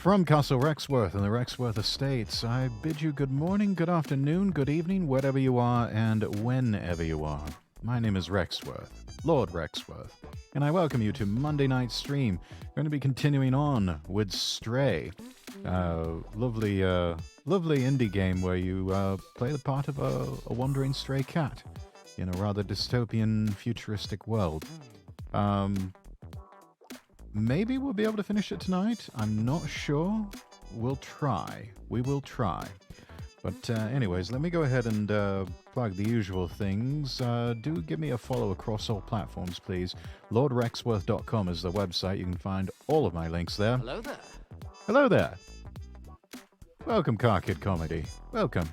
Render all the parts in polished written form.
From Castle Rexworth and the Rexworth Estates, I bid you good morning, good afternoon, good evening, wherever you are and whenever you are. My name is Rexworth, Lord Rexworth, and I welcome you to Monday Night Stream. Going to be continuing on with Stray, lovely indie game where you play the part of a wandering stray cat in a rather dystopian, futuristic world. Maybe we'll be able to finish it tonight. I'm not sure. We'll try. We will try. But anyways, let me go ahead and plug the usual things. Do give me a follow across all platforms, please. LordRexworth.com is the website. You can find all of my links there. Hello there. Hello there. Welcome, Car Kid Comedy. Welcome.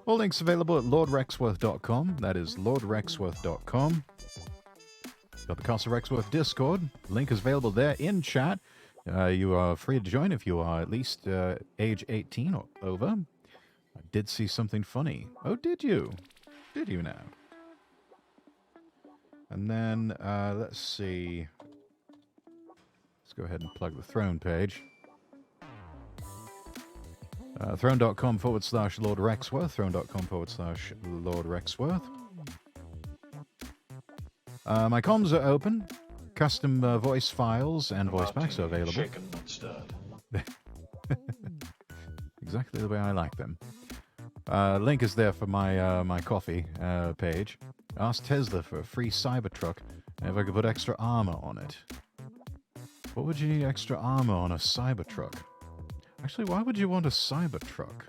All links available at LordRexworth.com. That is LordRexworth.com. Got the Castle Rexworth Discord. Link is available there in chat. You are free to join if you are at least age 18 or over. I did see something funny. Oh, did you? Did you now? And then, let's see. Let's go ahead and plug the Throne page. Throne.com/Lord Rexworth. Throne.com/Lord Rexworth. My comms are open. Custom voice files and voice packs are available. Shaken, not stirred. Exactly the way I like them. Link is there for my my coffee page. Ask Tesla for a free Cybertruck and if I could put extra armor on it. What would you need extra armor on a Cybertruck? Actually, why would you want a Cybertruck?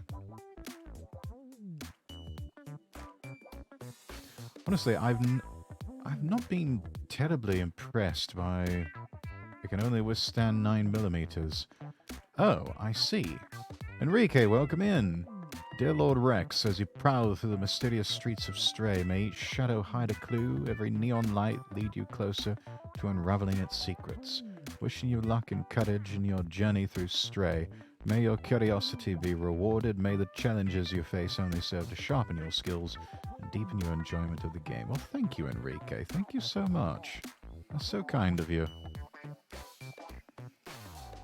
Honestly, I've not been terribly impressed by... It can only withstand 9mm. Oh, I see. Enrique, welcome in. Dear Lord Rex, as you prowl through the mysterious streets of Stray, may each shadow hide a clue, every neon light lead you closer to unraveling its secrets. Wishing you luck and courage in your journey through Stray. May your curiosity be rewarded. May the challenges you face only serve to sharpen your skills and deepen your enjoyment of the game. Well, thank you, Enrique. Thank you so much. That's so kind of you.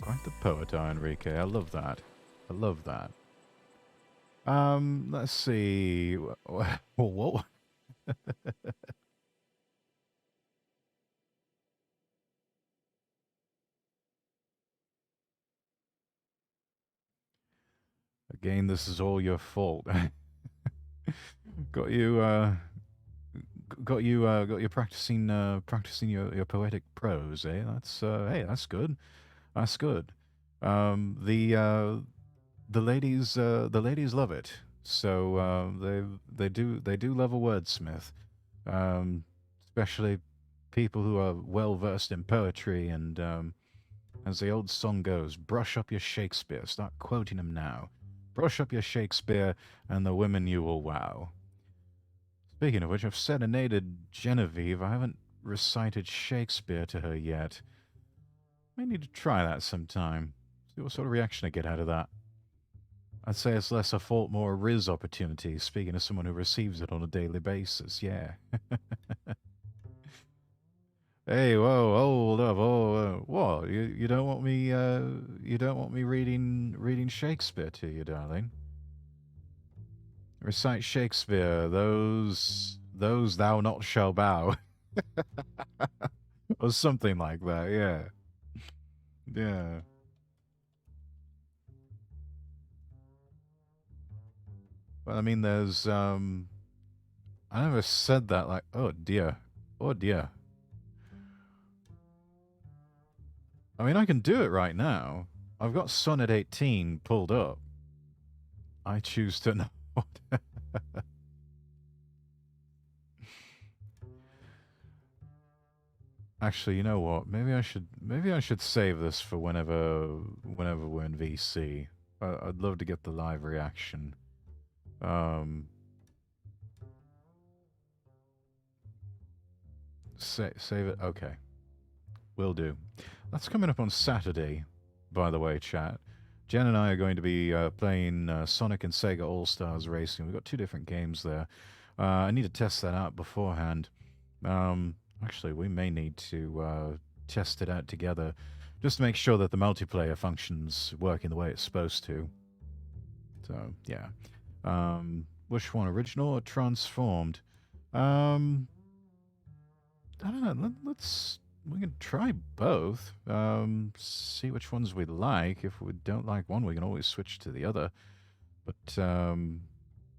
Quite the poet, Enrique. I love that. I love that. Let's see. Whoa. Again, this is all your fault. Got you practicing your poetic prose, eh? That's hey, that's good. That's good. The ladies love it. So they do love a wordsmith, especially people who are well versed in poetry and as the old song goes, brush up your Shakespeare. Start quoting him now. Brush up your Shakespeare, and the women you will wow. Speaking of which, I've serenaded Genevieve. I haven't recited Shakespeare to her yet. May need to try that sometime. See what sort of reaction I get out of that. I'd say it's less a fault, more a Riz opportunity, speaking of someone who receives it on a daily basis, yeah. Hey, whoa, hold up, what? You don't want me reading Shakespeare to you, darling? Recite Shakespeare, those thou not shall bow. Or something like that, yeah. Yeah. Well, I mean, there's, I never said that, like, oh dear. Oh dear. I mean, I can do it right now. I've got Sonnet 18 pulled up. I choose to not. Actually, you know what? Maybe I should save this for whenever we're in VC. I'd love to get the live reaction. Save it. Okay. Will do. That's coming up on Saturday, by the way, chat. Jen and I are going to be playing Sonic and Sega All-Stars Racing. We've got 2 different games there. I need to test that out beforehand. Actually, we may need to test it out together, just to make sure that the multiplayer functions working the way it's supposed to. So yeah, which one, original or transformed? I don't know. We can try both. See which ones we like. If we don't like one, we can always switch to the other. But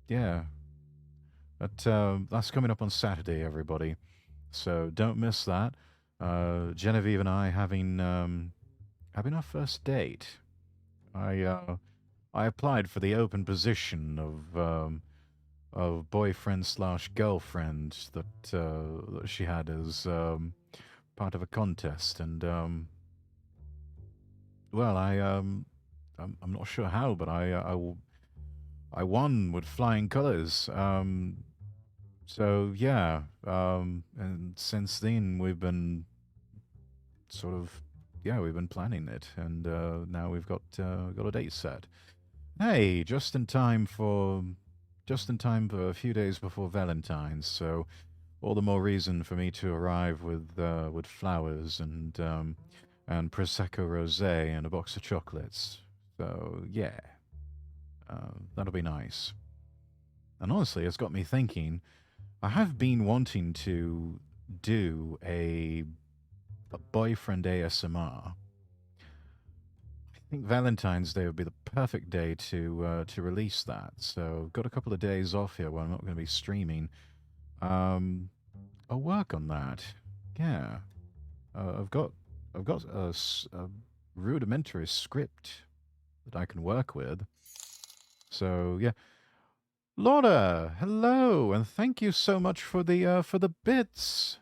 yeah, that's coming up on Saturday, everybody. So don't miss that. Genevieve and I having our first date. I applied for the open position of boyfriend slash girlfriend that she had as part of a contest, and well, I'm not sure how, but I won with flying colors. So yeah, and since then we've been sort of we've been planning it, and now we've got a date set. Hey, just in time for a few days before Valentine's, so all the more reason for me to arrive with flowers and prosecco rosé and a box of chocolates. So yeah, that'll be nice. And honestly, it's got me thinking. I have been wanting to do a boyfriend ASMR. I think Valentine's Day would be the perfect day to release that. So I've got a couple of days off here where I'm not going to be streaming. I'll work on that. Yeah, I've got a rudimentary script that I can work with. So yeah, Laura, hello, and thank you so much for the bits.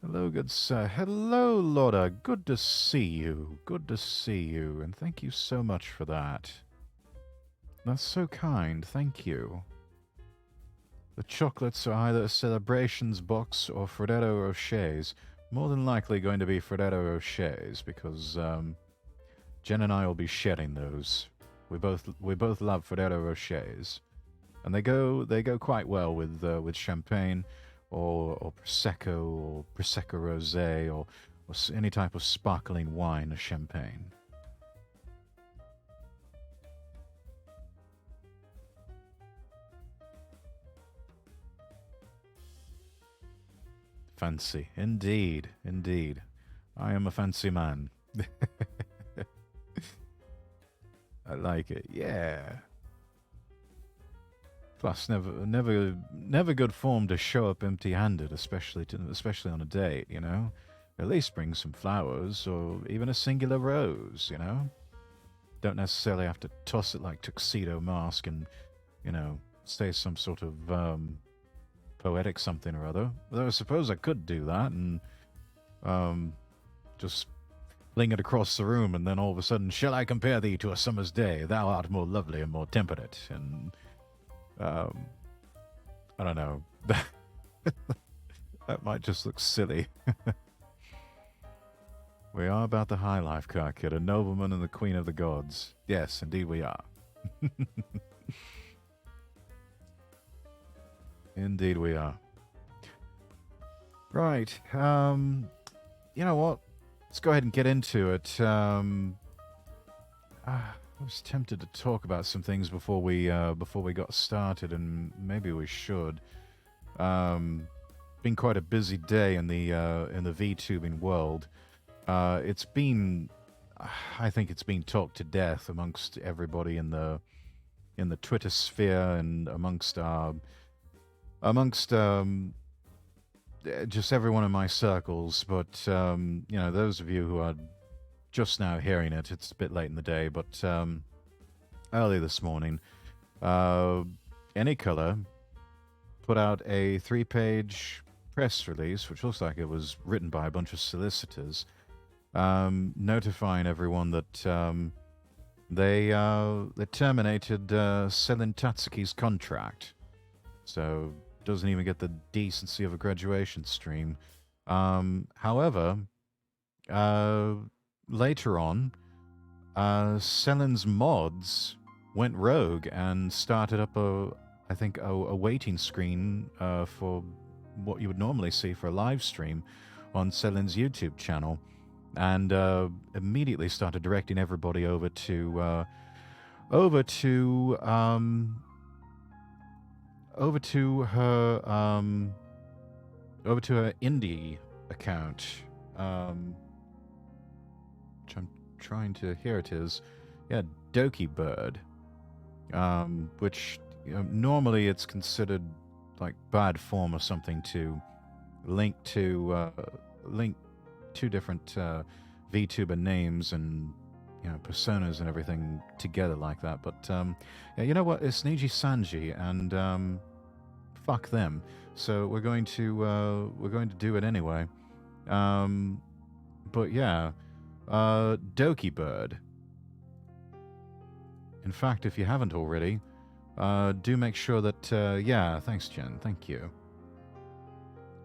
Hello, good sir. Hello, Laura. Good to see you. Good to see you, and thank you so much for that. That's so kind. Thank you. The chocolates are either a Celebrations box or Fredetto Rochers. More than likely going to be Fredetto Rochers because Jen and I will be sharing those. We both love Fredetto Rochers, and they go quite well with champagne or prosecco rosé or any type of sparkling wine or champagne. Fancy. Indeed. Indeed. I am a fancy man. I like it. Yeah. Plus, never good form to show up empty-handed, especially on a date, you know? At least bring some flowers or even a singular rose, you know? Don't necessarily have to toss it like Tuxedo Mask and, you know, say some sort of poetic something or other. Though I suppose I could do that and just fling it across the room, and then all of a sudden, shall I compare thee to a summer's day? Thou art more lovely and more temperate. And I don't know. That might just look silly. We are about the high life, Karkid, a nobleman and the queen of the gods. Yes, indeed we are. Indeed we are. Right. You know what? Let's go ahead and get into it. I was tempted to talk about some things before we got started, and maybe we should. Been quite a busy day in the VTubing world. It's been, I think it's been talked to death amongst everybody in the Twitter sphere and amongst just everyone in my circles. But you know, those of you who are just now hearing it, it's a bit late in the day, but early this morning, Anycolor put out a 3-page press release, which looks like it was written by a bunch of solicitors, notifying everyone that they terminated Selin Tatsuki's contract. So doesn't even get the decency of a graduation stream. However, later on, Selin's mods went rogue and started up a waiting screen for what you would normally see for a live stream, on Selin's YouTube channel, and immediately started directing everybody over to over to um, over to her over to her indie account, which I'm trying to. Here it is. Yeah, Doki Bird, which normally it's considered like bad form or something to link to link two different VTuber names and personas and everything together like that. But yeah, you know what? It's Niji Sanji, and fuck them. So we're going to do it anyway. But yeah, Doki Bird. In fact, if you haven't already, do make sure that yeah, thanks, Jen. Thank you.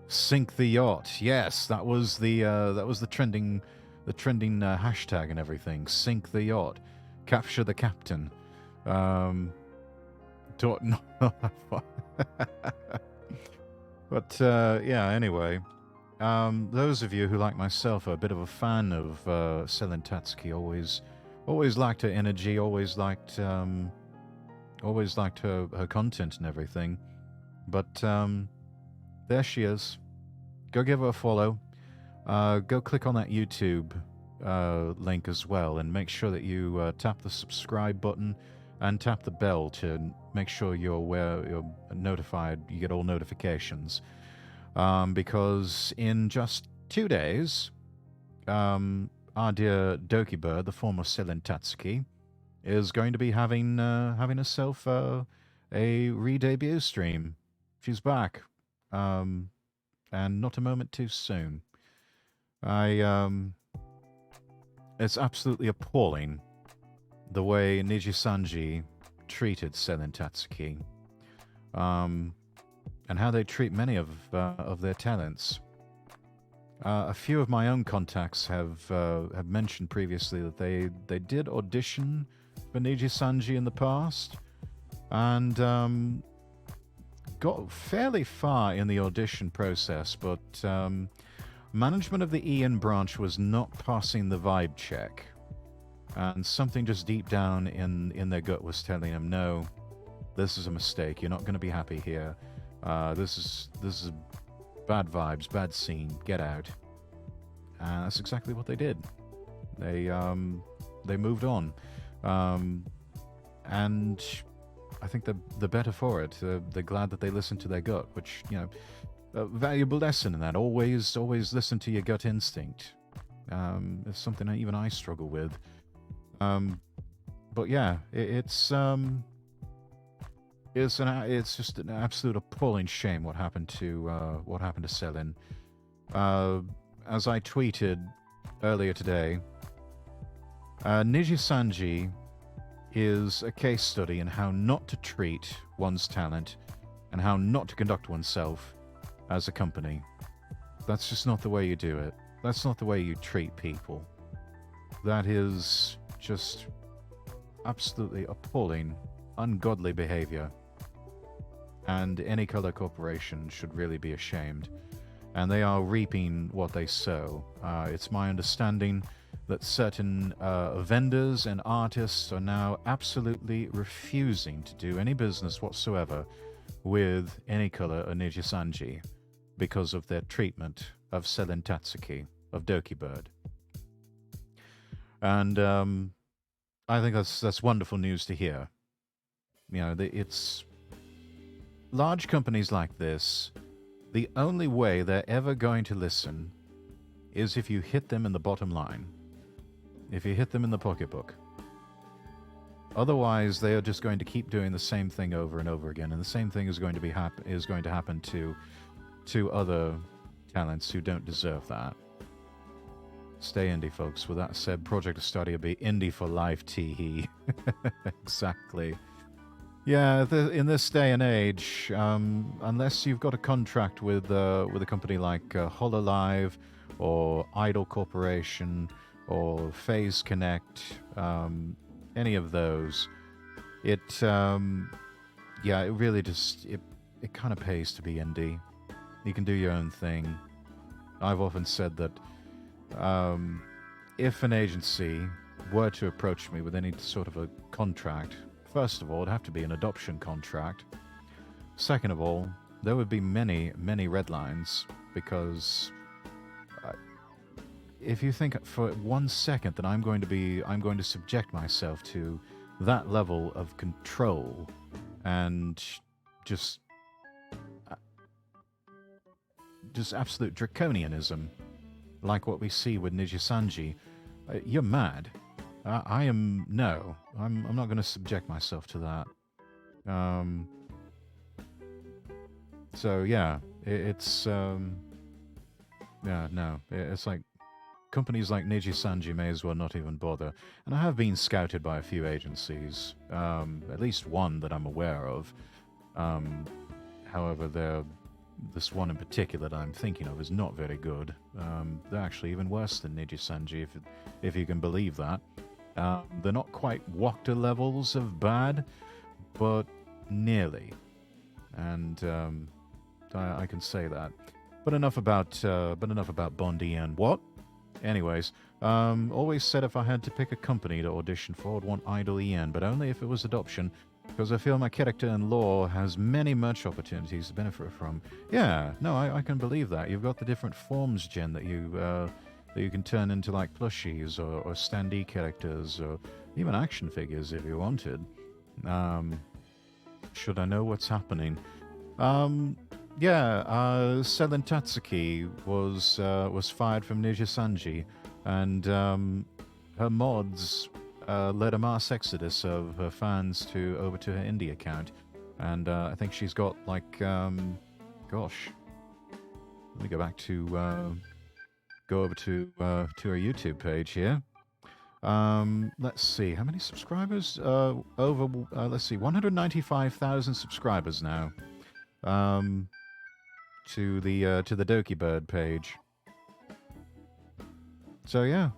Sink the yacht. Yes, that was the trending hashtag and everything. Sink the yacht. Capture the captain. But yeah, anyway, those of you who, like myself, are a bit of a fan of Selin Tatsuki, always liked her energy, always liked her content and everything. But there she is. Go give her a follow. Go click on that YouTube link as well, and make sure that you tap the subscribe button and tap the bell to make sure you're notified. You get all notifications, because in just 2 days, our dear Doki Bird, the former Selin Tatsuki, is going to be having herself a re-debut stream. She's back, and not a moment too soon. It's absolutely appalling the way Niji Sanji treated Selin Tatsuki, and how they treat many of their talents. A few of my own contacts have mentioned previously that they did audition for Niji Sanji in the past, and got fairly far in the audition process, but management of the Ian branch was not passing the vibe check, and something just deep down in their gut was telling them, no, this is a mistake. You're not going to be happy here. This is bad vibes, bad scene. Get out. And that's exactly what they did. They moved on, and I think they're better for it. They're glad that they listened to their gut, which, a valuable lesson in that. Always listen to your gut instinct. It's something that even I struggle with. But yeah, it's just an absolute appalling shame what happened to Selin. As I tweeted earlier today, Niji Sanji is a case study in how not to treat one's talent and how not to conduct oneself as a company. That's just not the way you do it. That's not the way you treat people. That is just absolutely appalling, ungodly behavior. And any color corporation should really be ashamed. And they are reaping what they sow. It's my understanding that certain vendors and artists are now absolutely refusing to do any business whatsoever with any color or Niji Sanji because of their treatment of Selin Tatsuki, of Doki Bird. And I think that's wonderful news to hear. It's large companies like this, the only way they're ever going to listen is if you hit them in the bottom line, if you hit them in the pocketbook. Otherwise, they are just going to keep doing the same thing over and over again, and the same thing is going to happen to other talents who don't deserve that. Stay indie, folks. With that said, Project Study will be indie for life, tee-hee. Exactly. Yeah, in this day and age, unless you've got a contract with a company like HoloLive or Idol Corporation or Phase Connect, any of those, it really just it kind of pays to be indie. You can do your own thing. I've often said that if an agency were to approach me with any sort of a contract, first of all, it'd have to be an adoption contract. Second of all, there would be many, many red lines because if you think for 1 second that I'm going to subject myself to that level of control and just absolute draconianism, like what we see with Nijisanji, you're mad. I'm not going to subject myself to that. So yeah, it's like companies like Nijisanji may as well not even bother. And I have been scouted by a few agencies, at least one that I'm aware of. However, this one in particular that I'm thinking of is not very good. They're actually even worse than Nijisanji, if you can believe that. They're not quite Wakta levels of bad, but nearly. And I can say that. But enough about Bondi and what? Anyways, always said if I had to pick a company to audition for, I'd want Idol EN, but only if it was adoption, because I feel my character and lore has many merch opportunities to benefit from. Yeah, no, I can believe that. You've got the different forms, Jen, that you can turn into like plushies or standee characters or even action figures if you wanted. Should I know what's happening? Selen Tatsuki was fired from Nijisanji, and her mods led a mass exodus of her fans over to her indie account, and I think she's got like, gosh, let me go back to go over to her YouTube page here. Let's see, how many subscribers? Let's see, 195,000 subscribers now. To the Doki Bird page. So yeah,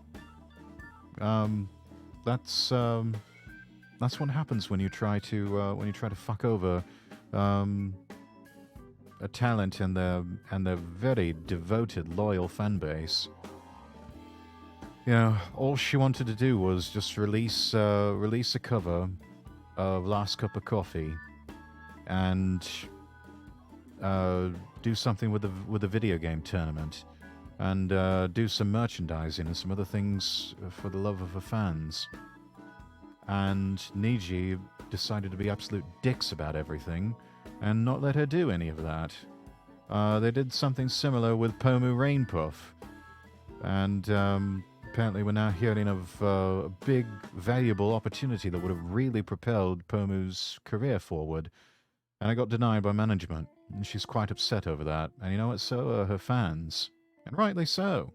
that's what happens when you try to fuck over a talent and their very devoted, loyal fan base. You know, all she wanted to do was just release a cover of Last Cup of Coffee and do something with the video game tournament, and do some merchandising and some other things for the love of her fans. And Niji decided to be absolute dicks about everything and not let her do any of that. They did something similar with Pomu Rainpuff, and apparently we're now hearing of a big, valuable opportunity that would have really propelled Pomu's career forward, and it got denied by management. And she's quite upset over that. And you know what? So are her fans. And rightly so.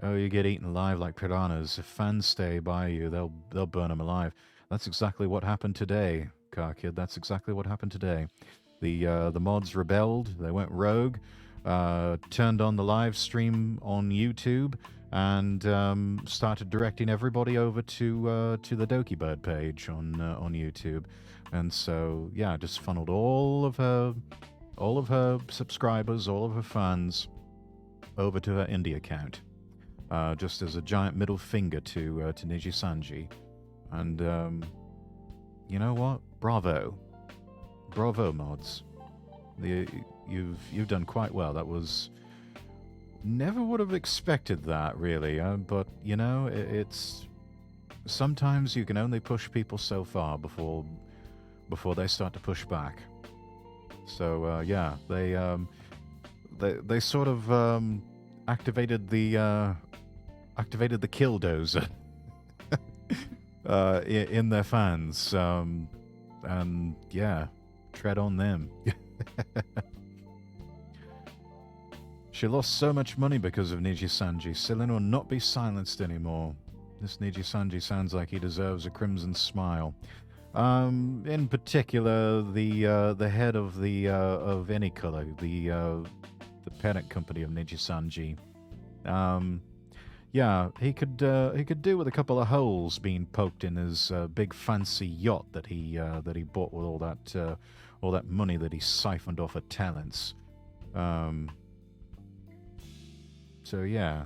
Oh, you get eaten alive like piranhas. If fans stay by you, they'll burn them alive. That's exactly what happened today, Car Kid. That's exactly what happened today. The mods rebelled. They went rogue. Turned on the live stream on YouTube and started directing everybody over to the Doki Bird page on YouTube. And so, yeah, just funneled all of her subscribers, all of her fans, over to her indie account, just as a giant middle finger to Nijisanji. And you know what? Bravo, mods. You've done quite well. That was never would have expected that really, but you know, it's sometimes you can only push people so far before they start to push back. So yeah, they sort of activated the killdozer in their fans, and yeah, tread on them. She lost so much money because of Nijisanji. Selen will not be silenced anymore. This Nijisanji sounds like he deserves a crimson smile. In particular, the head of of any color, the parent company of Nijisanji. Yeah, he could do with a couple of holes being poked in his big fancy yacht that he bought with all that money that he siphoned off of talents. So yeah,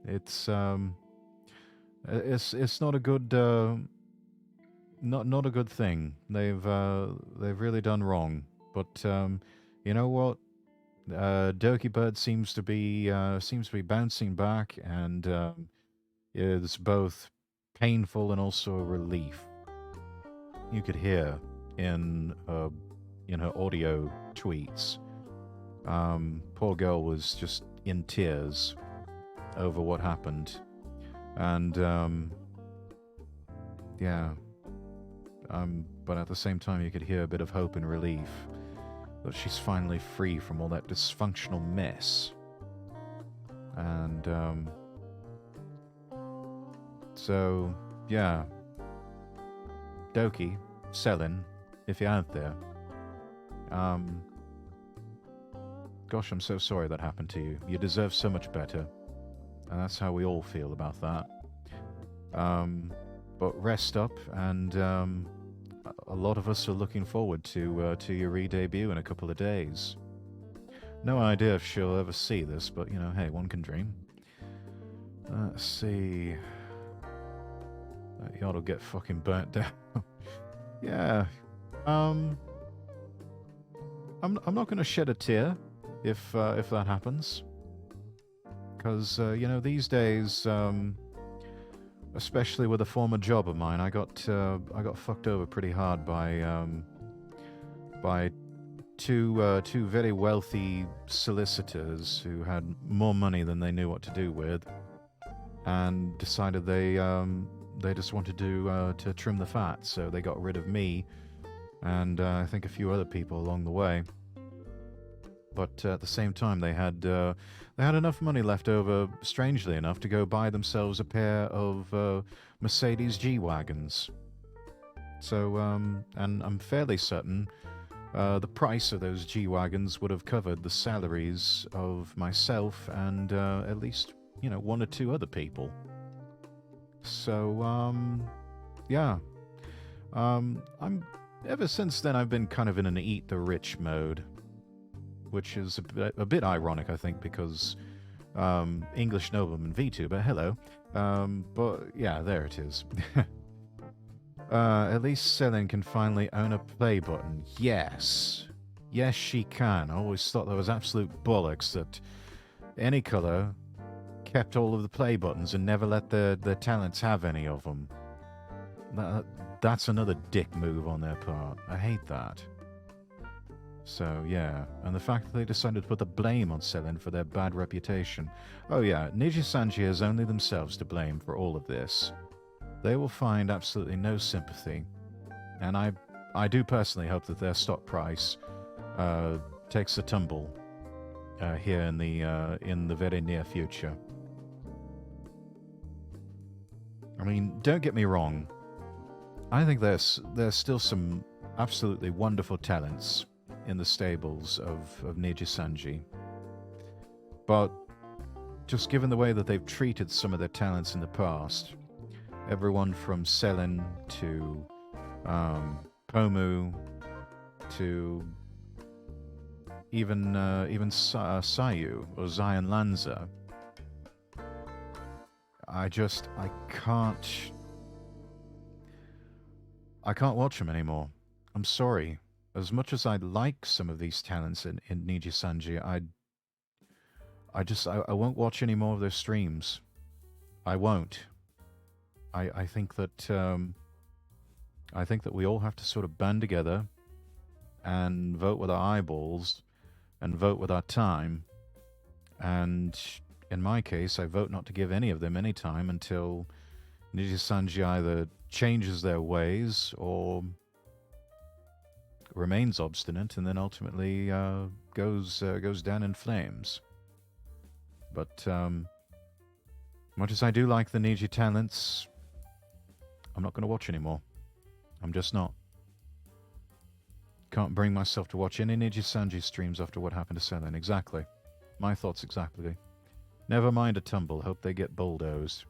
it's it's not a good not a good thing. They've really done wrong. But you know what? Doki Bird seems to be bouncing back, and it's both painful and also a relief. You could hear in her audio tweets. Poor girl was just in tears over what happened, and yeah. But at the same time, you could hear a bit of hope and relief that she's finally free from all that dysfunctional mess. And so yeah, Doki, Selin, if you're out there, gosh, I'm so sorry that happened to you. You deserve so much better, and that's how we all feel about that. But rest up, and a lot of us are looking forward to your re-debut in a couple of days. No idea if she'll ever see this, but you know, hey, one can dream. Let's see. That yacht will get fucking burnt down. Yeah. I'm not going to shed a tear if that happens, because you know, these days, especially with a former job of mine, I got fucked over pretty hard by two very wealthy solicitors who had more money than they knew what to do with, and decided they just wanted to trim the fat, so they got rid of me and I think a few other people along the way. But at the same time, they had enough money left over, strangely enough, to go buy themselves a pair of Mercedes G-Wagons. So, and I'm fairly certain the price of those G-Wagons would have covered the salaries of myself and at least, you know, one or two other people. So, yeah. I'm ever since then, I've been kind of in an eat the rich mode, which is a bit ironic, I think, because English nobleman VTuber, hello. But yeah, there it is. At least Selin can finally own a play button. Yes. Yes, she can. I always thought that was absolute bollocks that any color kept all of the play buttons and never let their talents have any of them. That's another dick move on their part. I hate that. So, yeah. And the fact that they decided to put the blame on Selin for their bad reputation. Oh yeah, Niji-Sanji has only themselves to blame for all of this. They will find absolutely no sympathy. And I do personally hope that their stock price takes a tumble here in the very near future. I mean, don't get me wrong. I think there's still some absolutely wonderful talents in the stables of Niji-Sanji. But just given the way that they've treated some of their talents in the past, everyone from Selin to Pomu to even Sayu or Zion Lanza, I can't watch them anymore. I'm sorry. As much as I like some of these talents in Niji-Sanji, I won't watch any more of their streams. I won't. I think that we all have to sort of band together and vote with our eyeballs and vote with our time. And in my case, I vote not to give any of them any time until Niji-Sanji either changes their ways or remains obstinate and then ultimately goes down in flames. But much as I do like the Niji talents, I'm not going to watch anymore. I'm just not. Can't bring myself to watch any Niji-Sanji streams after what happened to Selin. Exactly. My thoughts exactly. Never mind a tumble. Hope they get bulldozed.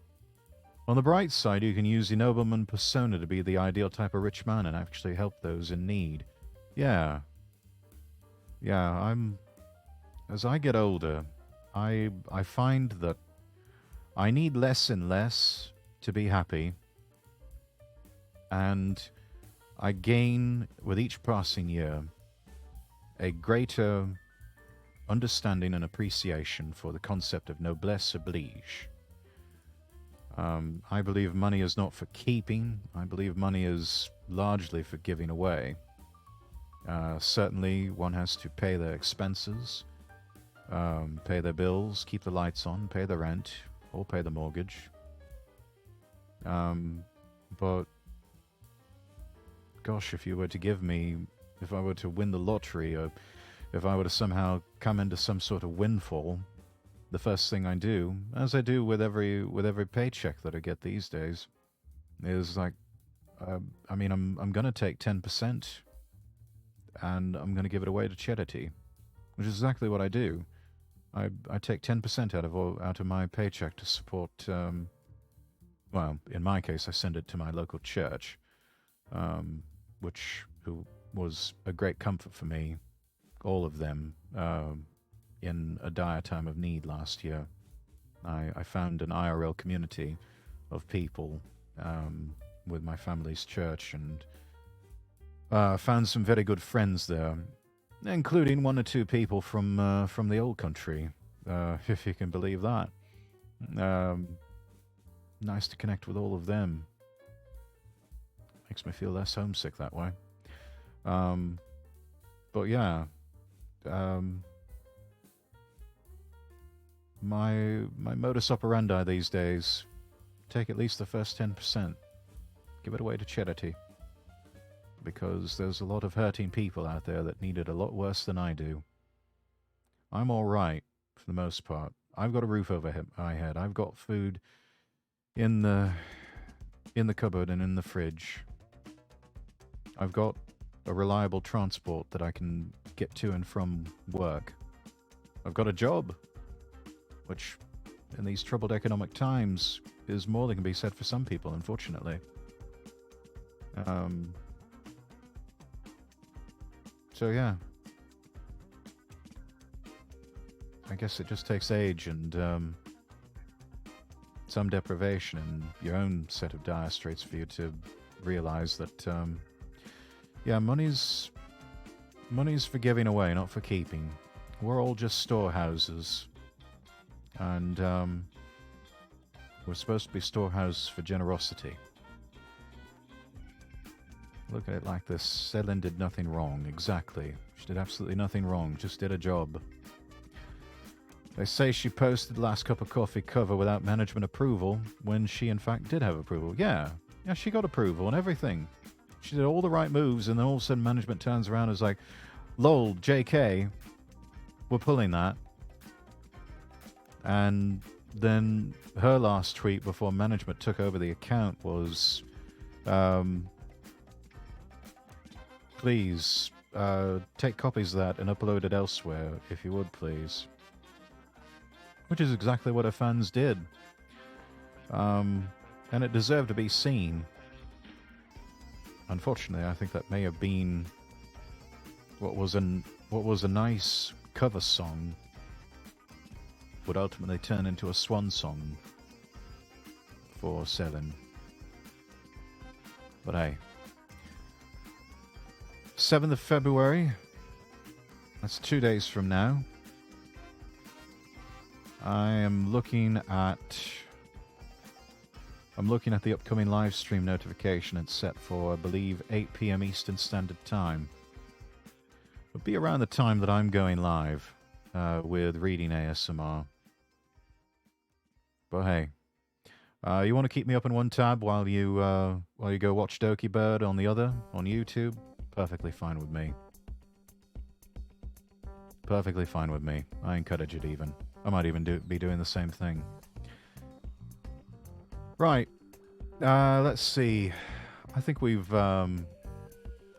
On the bright side, you can use the nobleman persona to be the ideal type of rich man and actually help those in need. Yeah. Yeah, as I get older, I find that I need less and less to be happy, and I gain with each passing year a greater understanding and appreciation for the concept of noblesse oblige. I believe money is not for keeping. I believe money is largely for giving away. Certainly, one has to pay their expenses, pay their bills, keep the lights on, pay the rent, or pay the mortgage. But, gosh, if I were to win the lottery, or if I were to somehow come into some sort of windfall, the first thing I do, as I do with every paycheck that I get these days, is like, I'm going to take 10% and I'm going to give it away to charity, which is exactly what I do. I take 10% out of my paycheck to support. Well, in my case, I send it to my local church, who was a great comfort for me, all of them, in a dire time of need last year. I found an IRL community of people with my family's church, and found some very good friends there, including one or two people from the old country, if you can believe that. Nice to connect with all of them. Makes me feel less homesick that way. But yeah, my modus operandi these days: take at least the first 10%, give it away to charity, because there's a lot of hurting people out there that need it a lot worse than I do. I'm all right for the most part. I've got a roof over my head. I've got food in the cupboard and in the fridge. I've got a reliable transport that I can get to and from work. I've got a job, which in these troubled economic times is more than can be said for some people, unfortunately. So yeah, I guess it just takes age and some deprivation and your own set of dire straits for you to realize that, yeah, money's for giving away, not for keeping. We're all just storehouses, and we're supposed to be storehouses for generosity. Look at it like this. Selin did nothing wrong. Exactly. She did absolutely nothing wrong. Just did a job. They say she posted the last cup of coffee cover without management approval, when she in fact did have approval. Yeah, she got approval and everything. She did all the right moves, and then all of a sudden management turns around and is like, lol, JK, we're pulling that. And then her last tweet before management took over the account was, please take copies of that and upload it elsewhere, if you would, please. Which is exactly what her fans did. And it deserved to be seen. Unfortunately, I think that may have been what was a nice cover song would ultimately turn into a swan song for Selin. But hey, 7th of February, that's 2 days from now. I'm looking at the upcoming live stream notification. It's set for, I believe, 8 p.m. Eastern Standard Time. It'll be around the time that I'm going live with reading ASMR. But hey, you want to keep me up in one tab while you go watch Doki Bird on the other on YouTube? Perfectly fine with me. Perfectly fine with me. I encourage it even. I might even be doing the same thing. Right. Let's see. I think we've. I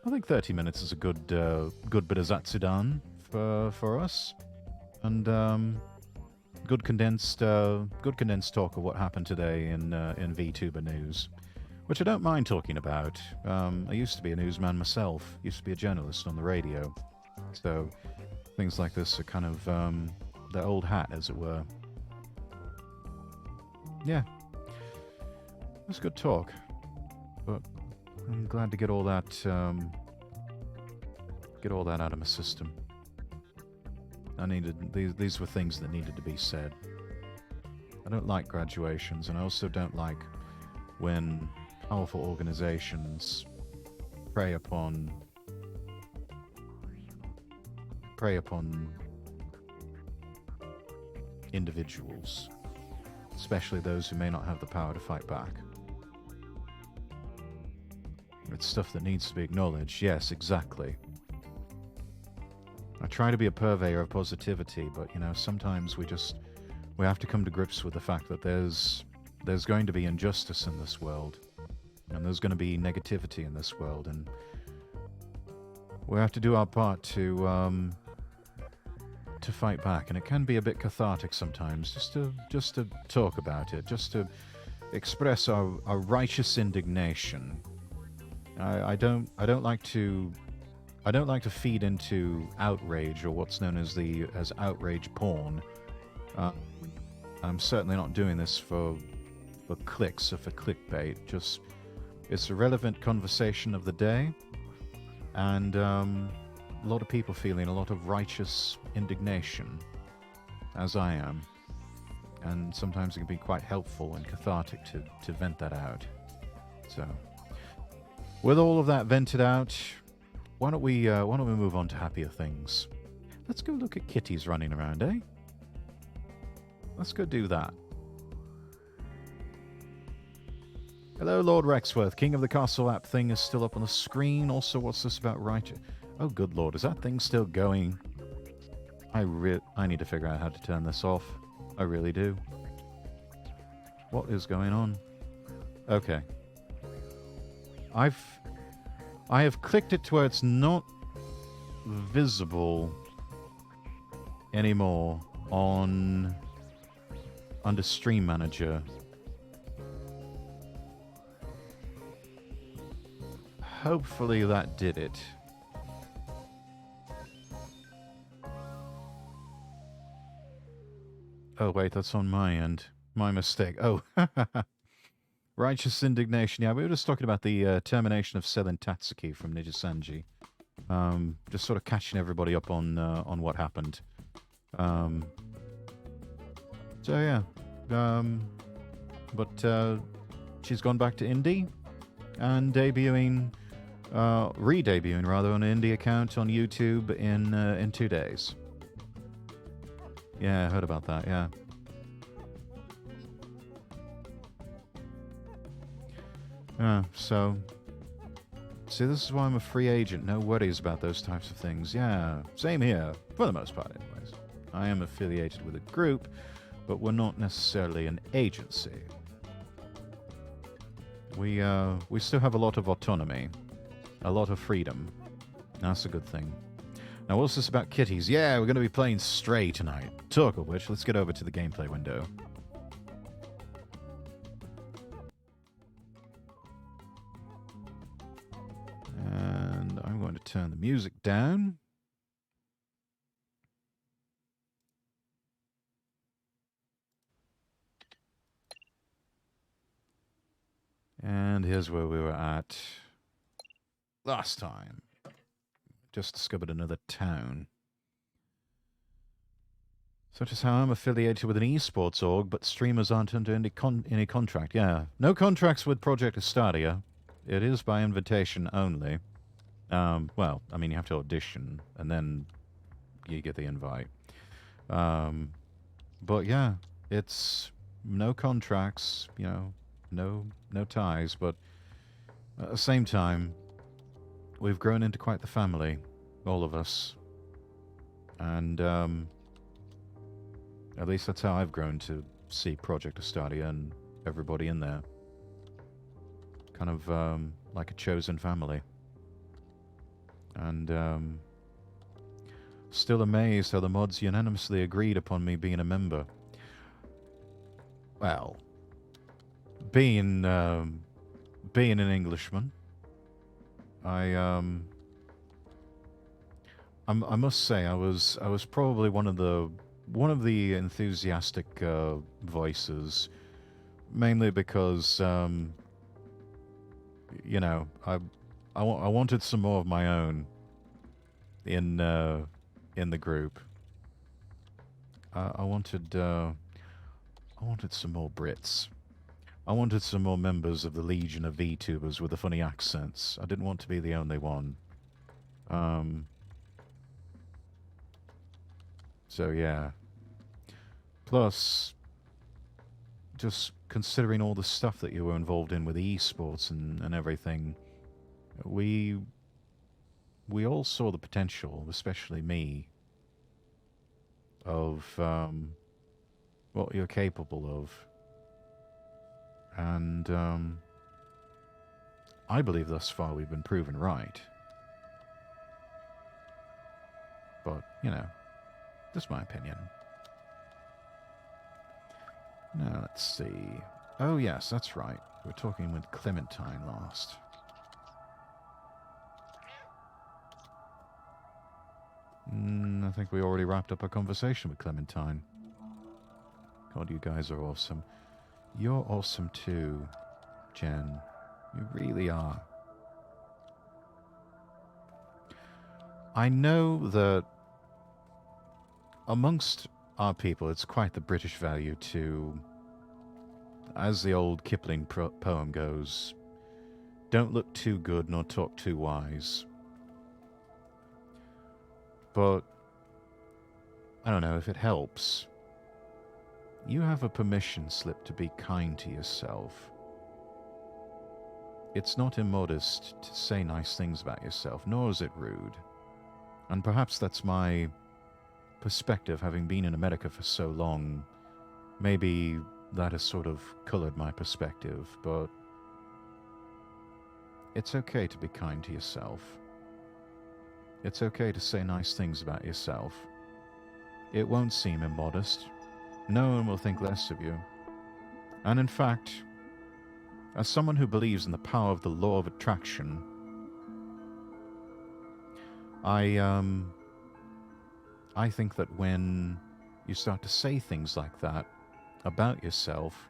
think 30 minutes is a good bit of Zatsudan for us, and good condensed talk of what happened today in VTuber news, which I don't mind talking about. I used to be a newsman myself. Used to be a journalist on the radio, so things like this are kind of their old hat, as it were. Yeah, it was good talk, but I'm glad to get all that out of my system. I needed these were things that needed to be said. I don't like graduations, and I also don't like when powerful organizations prey upon individuals, especially those who may not have the power to fight back. It's stuff that needs to be acknowledged. Yes, exactly. I try to be a purveyor of positivity, but you know, sometimes we have to come to grips with the fact that there's going to be injustice in this world, and there's going to be negativity in this world, and we have to do our part to fight back. And it can be a bit cathartic sometimes, just to talk about it, just to express our righteous indignation. I don't like to feed into outrage, or what's known as outrage porn. I'm certainly not doing this for clicks or for clickbait. Just, it's a relevant conversation of the day, and a lot of people feeling a lot of righteous indignation, as I am, and sometimes it can be quite helpful and cathartic to vent that out. So, with all of that vented out, why don't we move on to happier things? Let's go look at kitties running around, eh? Let's go do that. Hello, Lord Rexworth. King of the Castle app thing is still up on the screen. Also, what's this about right? Oh, good lord, is that thing still going? I need to figure out how to turn this off. I really do. What is going on? Okay. I have clicked it to where it's not visible anymore under Stream Manager. Hopefully that did it. Oh wait, that's on my end. My mistake. Oh. Righteous indignation. Yeah, we were just talking about the termination of Selin Tatsuki from Ninja Sanji. Just sort of catching everybody up on what happened. So yeah. But she's gone back to indie and re-debuting rather on an indie account on YouTube in 2 days. Yeah, I heard about that. Yeah. So, see, this is why I'm a free agent. No worries about those types of things. Yeah, same here, for the most part anyways. I am affiliated with a group, but we're not necessarily an agency. We still have a lot of autonomy, a lot of freedom. That's a good thing. Now, what's this about kitties? Yeah, we're going to be playing Stray tonight. Talk of which, let's get over to the gameplay window. And I'm going to turn the music down. And here's where we were at last time. Just discovered another town. Such as how I'm affiliated with an esports org, but streamers aren't under any contract. Yeah, no contracts with Project Estadia. It is by invitation only. Well, I mean, you have to audition, and then you get the invite. But yeah, it's no contracts, you know, no ties, but at the same time, we've grown into quite the family, all of us. And at least that's how I've grown to see Project Estadia and everybody in there. Kind of like a chosen family. And still amazed how the mods unanimously agreed upon me being a member. Well, being an Englishman, I must say I was probably one of the one of the enthusiastic voices, mainly because you know, I wanted some more of my own in the group. I wanted some more Brits. I wanted some more members of the Legion of VTubers with the funny accents. I didn't want to be the only one. So yeah. Plus, just considering all the stuff that you were involved in with esports and everything, we all saw the potential, especially me, of what you're capable of. And I believe thus far we've been proven right. But, you know, just my opinion. Now, let's see. Oh, yes, that's right. We were talking with Clementine last. I think we already wrapped up our conversation with Clementine. God, you guys are awesome. You're awesome too, Jen. You really are. I know that amongst our people, it's quite the British value to, as the old Kipling poem goes, don't look too good nor talk too wise. But, I don't know, if it helps, you have a permission slip to be kind to yourself. It's not immodest to say nice things about yourself, nor is it rude. And perhaps that's my perspective, having been in America for so long. Maybe that has sort of colored my perspective, but it's okay to be kind to yourself. It's okay to say nice things about yourself. It won't seem immodest. No one will think less of you. And in fact, as someone who believes in the power of the law of attraction, I think that when you start to say things like that about yourself,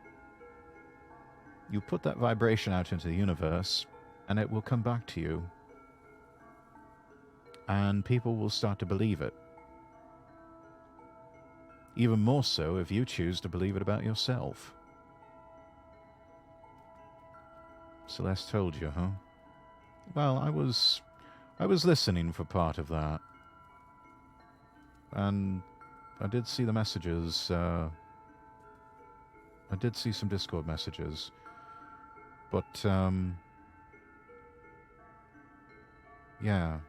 you put that vibration out into the universe, and it will come back to you. And people will start to believe it. Even more so if you choose to believe it about yourself. Celeste told you, huh? Well, I was listening for part of that. And I did see the messages. I did see some Discord messages. But, yeah.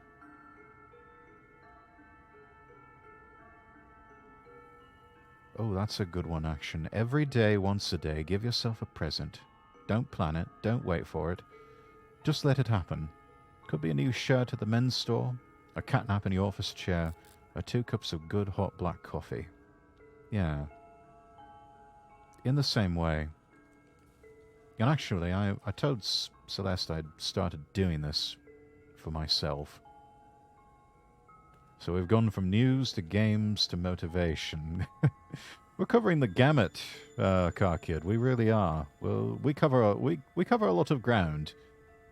Oh, that's a good one, Action. Every day, once a day, give yourself a present. Don't plan it. Don't wait for it. Just let it happen. Could be a new shirt at the men's store, a catnap in your office chair, or 2 cups of good hot black coffee. Yeah. In the same way. And actually, I told Celeste I'd started doing this for myself. So we've gone from news to games to motivation. We're covering the gamut, Car Kid. We really are. Well, we cover a lot of ground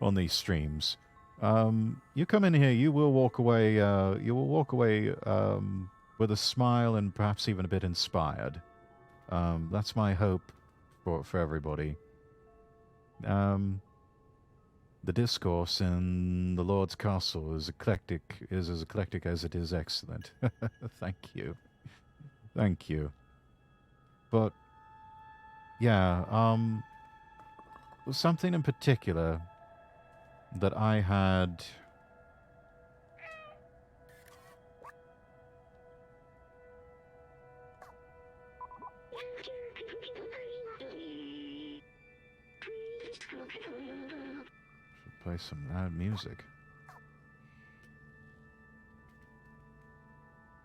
on these streams. You come in here, you will walk away. With a smile and perhaps even a bit inspired. That's my hope for everybody. The discourse in the Lord's Castle is as eclectic as it is excellent. Thank you. Thank you. But, yeah, something in particular that I had... Should play some loud music.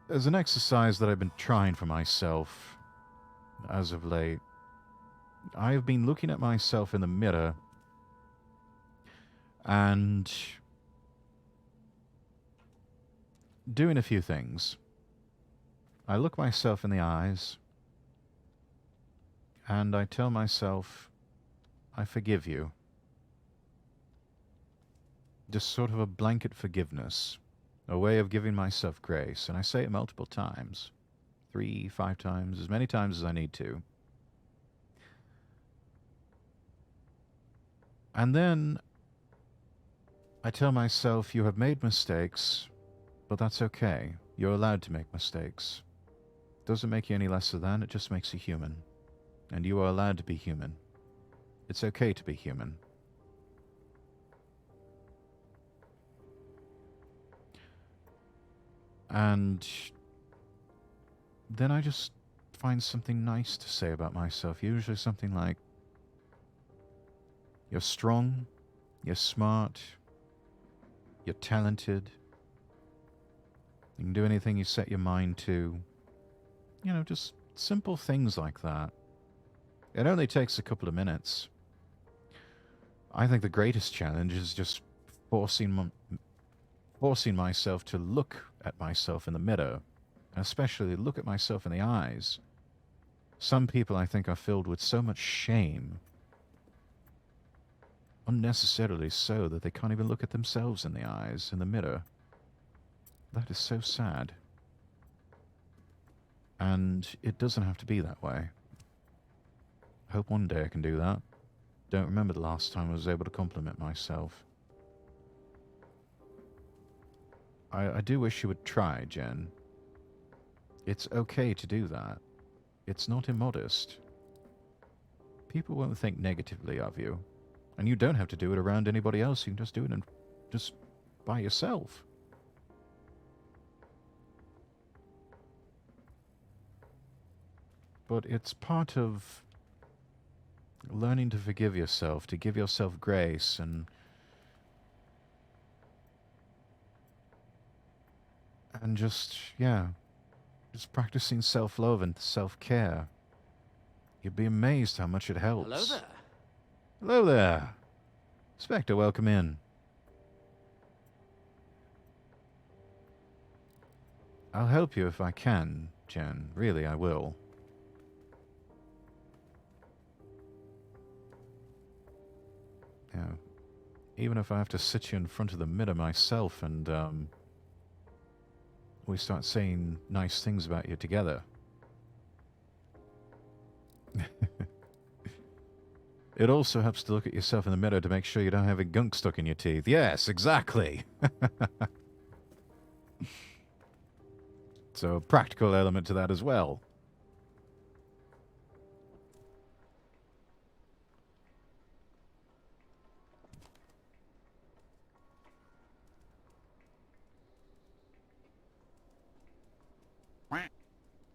There's an exercise that I've been trying for myself as of late. I have been looking at myself in the mirror and doing a few things. I look myself in the eyes and I tell myself, I forgive you. Just sort of a blanket forgiveness, a way of giving myself grace. And I say it multiple times, 3, 5 times, as many times as I need to. And then I tell myself, you have made mistakes, but that's okay. You're allowed to make mistakes. Doesn't make you any lesser than, it just makes you human. And you are allowed to be human. It's okay to be human. And then I just find something nice to say about myself. Usually something like, you're strong, you're smart, you're talented, you can do anything you set your mind to. You know, just simple things like that. It only takes a couple of minutes. I think the greatest challenge is just forcing myself to look at myself in the mirror, and especially look at myself in the eyes. Some people, I think, are filled with so much shame, unnecessarily so, that they can't even look at themselves in the eyes, in the mirror. That is so sad. And it doesn't have to be that way. I hope one day I can do that. Don't remember the last time I was able to compliment myself. I do wish you would try, Jen. It's okay to do that. It's not immodest. People won't think negatively of you. And you don't have to do it around anybody else. You can just do it just by yourself. But it's part of learning to forgive yourself, to give yourself grace, and just, yeah, just practicing self-love and self-care. You'd be amazed how much it helps. Hello there. Hello there. Spectre, welcome in. I'll help you if I can, Jen. Really, I will. Yeah. Even if I have to sit you in front of the mirror myself and, we start saying nice things about you together. It also helps to look at yourself in the mirror to make sure you don't have a gunk stuck in your teeth. Yes, exactly. So, a practical element to that as well.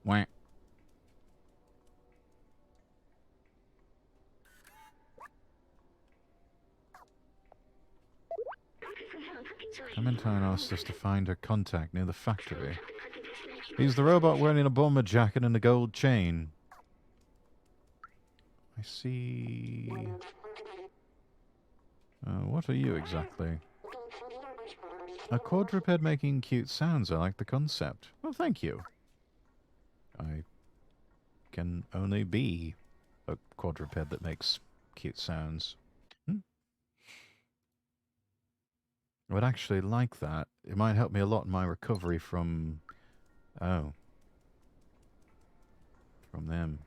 Wah. Clementine asked us to find her contact near the factory. He's the robot wearing a bomber jacket and a gold chain. I see... what are you exactly? A quadruped making cute sounds. I like the concept. Well, thank you. I can only be a quadruped that makes cute sounds. I would actually like that. It might help me a lot in my recovery from... Oh. From them.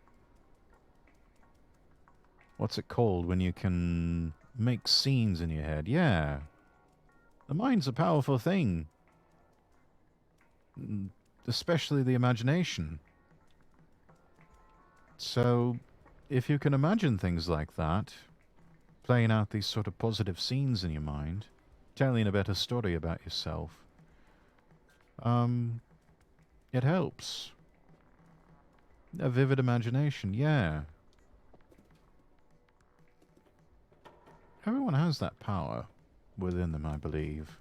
What's it called when you can make scenes in your head? Yeah. The mind's a powerful thing. Especially the imagination. So, if you can imagine things like that, playing out these sort of positive scenes in your mind, telling a better story about yourself, it helps. A vivid imagination, yeah. Everyone has that power within them, I believe.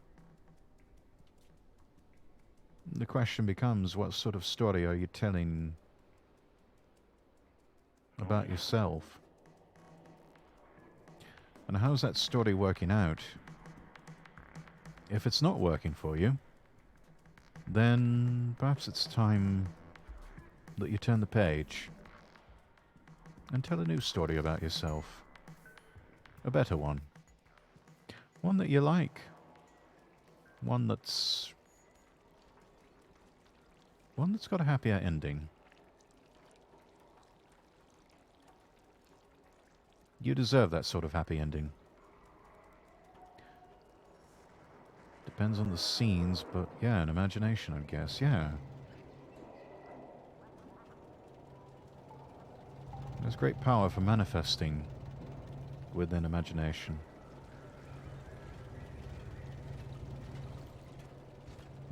The question becomes, what sort of story are you telling about yourself? And how's that story working out? If it's not working for you, then perhaps it's time that you turn the page and tell a new story about yourself. A better one. One that you like. One that's got a happier ending. You deserve that sort of happy ending. Depends on the scenes, but yeah, an imagination, I guess, yeah. There's great power for manifesting within imagination.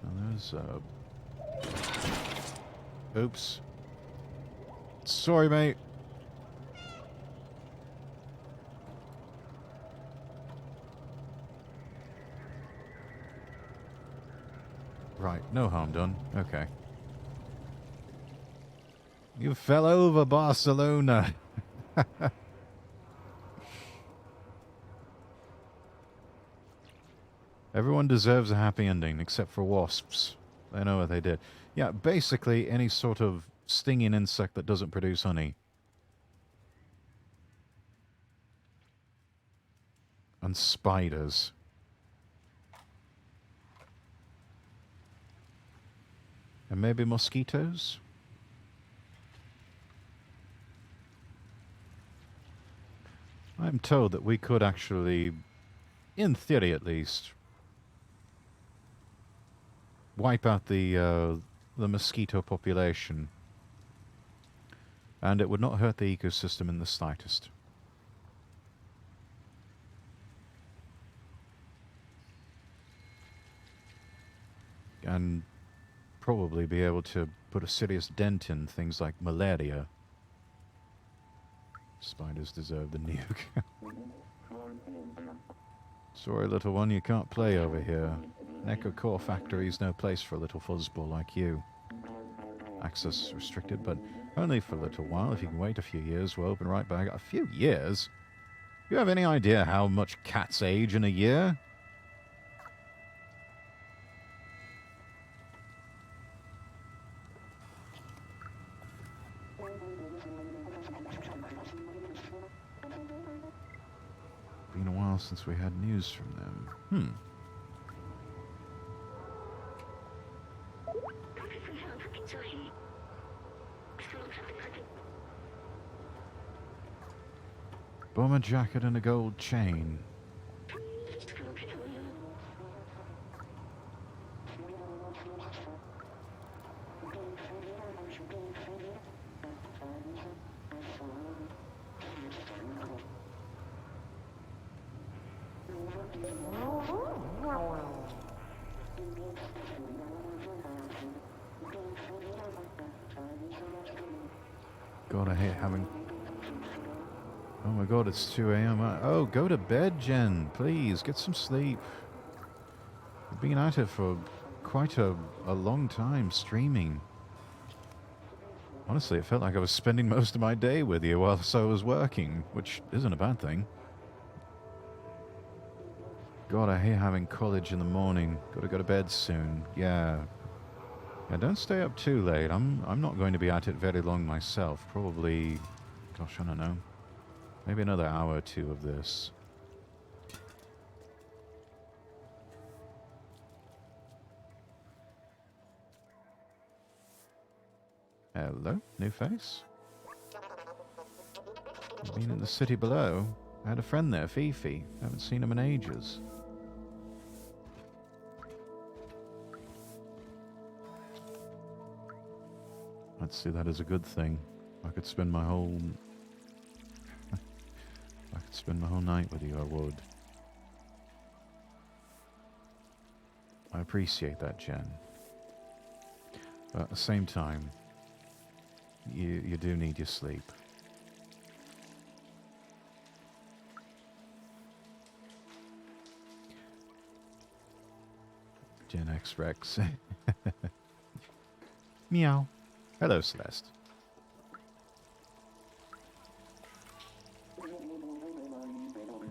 Now there's oops. Sorry, mate. Right, no harm done. Okay. You fell over, Barcelona. Everyone deserves a happy ending, except for wasps. They know what they did. Yeah, basically any sort of stinging insect that doesn't produce honey. And spiders. And maybe mosquitoes? I'm told that we could actually, in theory at least, wipe out the mosquito population, and it would not hurt the ecosystem in the slightest. And probably be able to put a serious dent in things like malaria. Spiders deserve the nuke. Sorry, little one, you can't play over here. Neko Core Factory's no place for a little fuzzball like you. Access restricted, but only for a little while. If you can wait a few years, we'll open right back. A few years? You have any idea how much cats age in a year? Been a while since we had news from them. Bomber jacket and a gold chain. God, I hate having... Oh my god, it's 2 a.m. Oh, go to bed, Jen. Please, get some sleep. You've been at it for quite a long time, streaming. Honestly, it felt like I was spending most of my day with you whilst I was working, which isn't a bad thing. God, I hate having college in the morning. Gotta go to bed soon. Yeah. Yeah, don't stay up too late. I'm not going to be at it very long myself. Probably, gosh, I don't know. Maybe another hour or two of this. Hello, new face. I've been in the city below. I had a friend there, Fifi. Haven't seen him in ages. I'd see that as a good thing. I could spend my whole... I could spend my whole night with you, I would. I appreciate that, Jen. But at the same time, you do need your sleep. Gen X Rex. Meow. Hello, Celeste.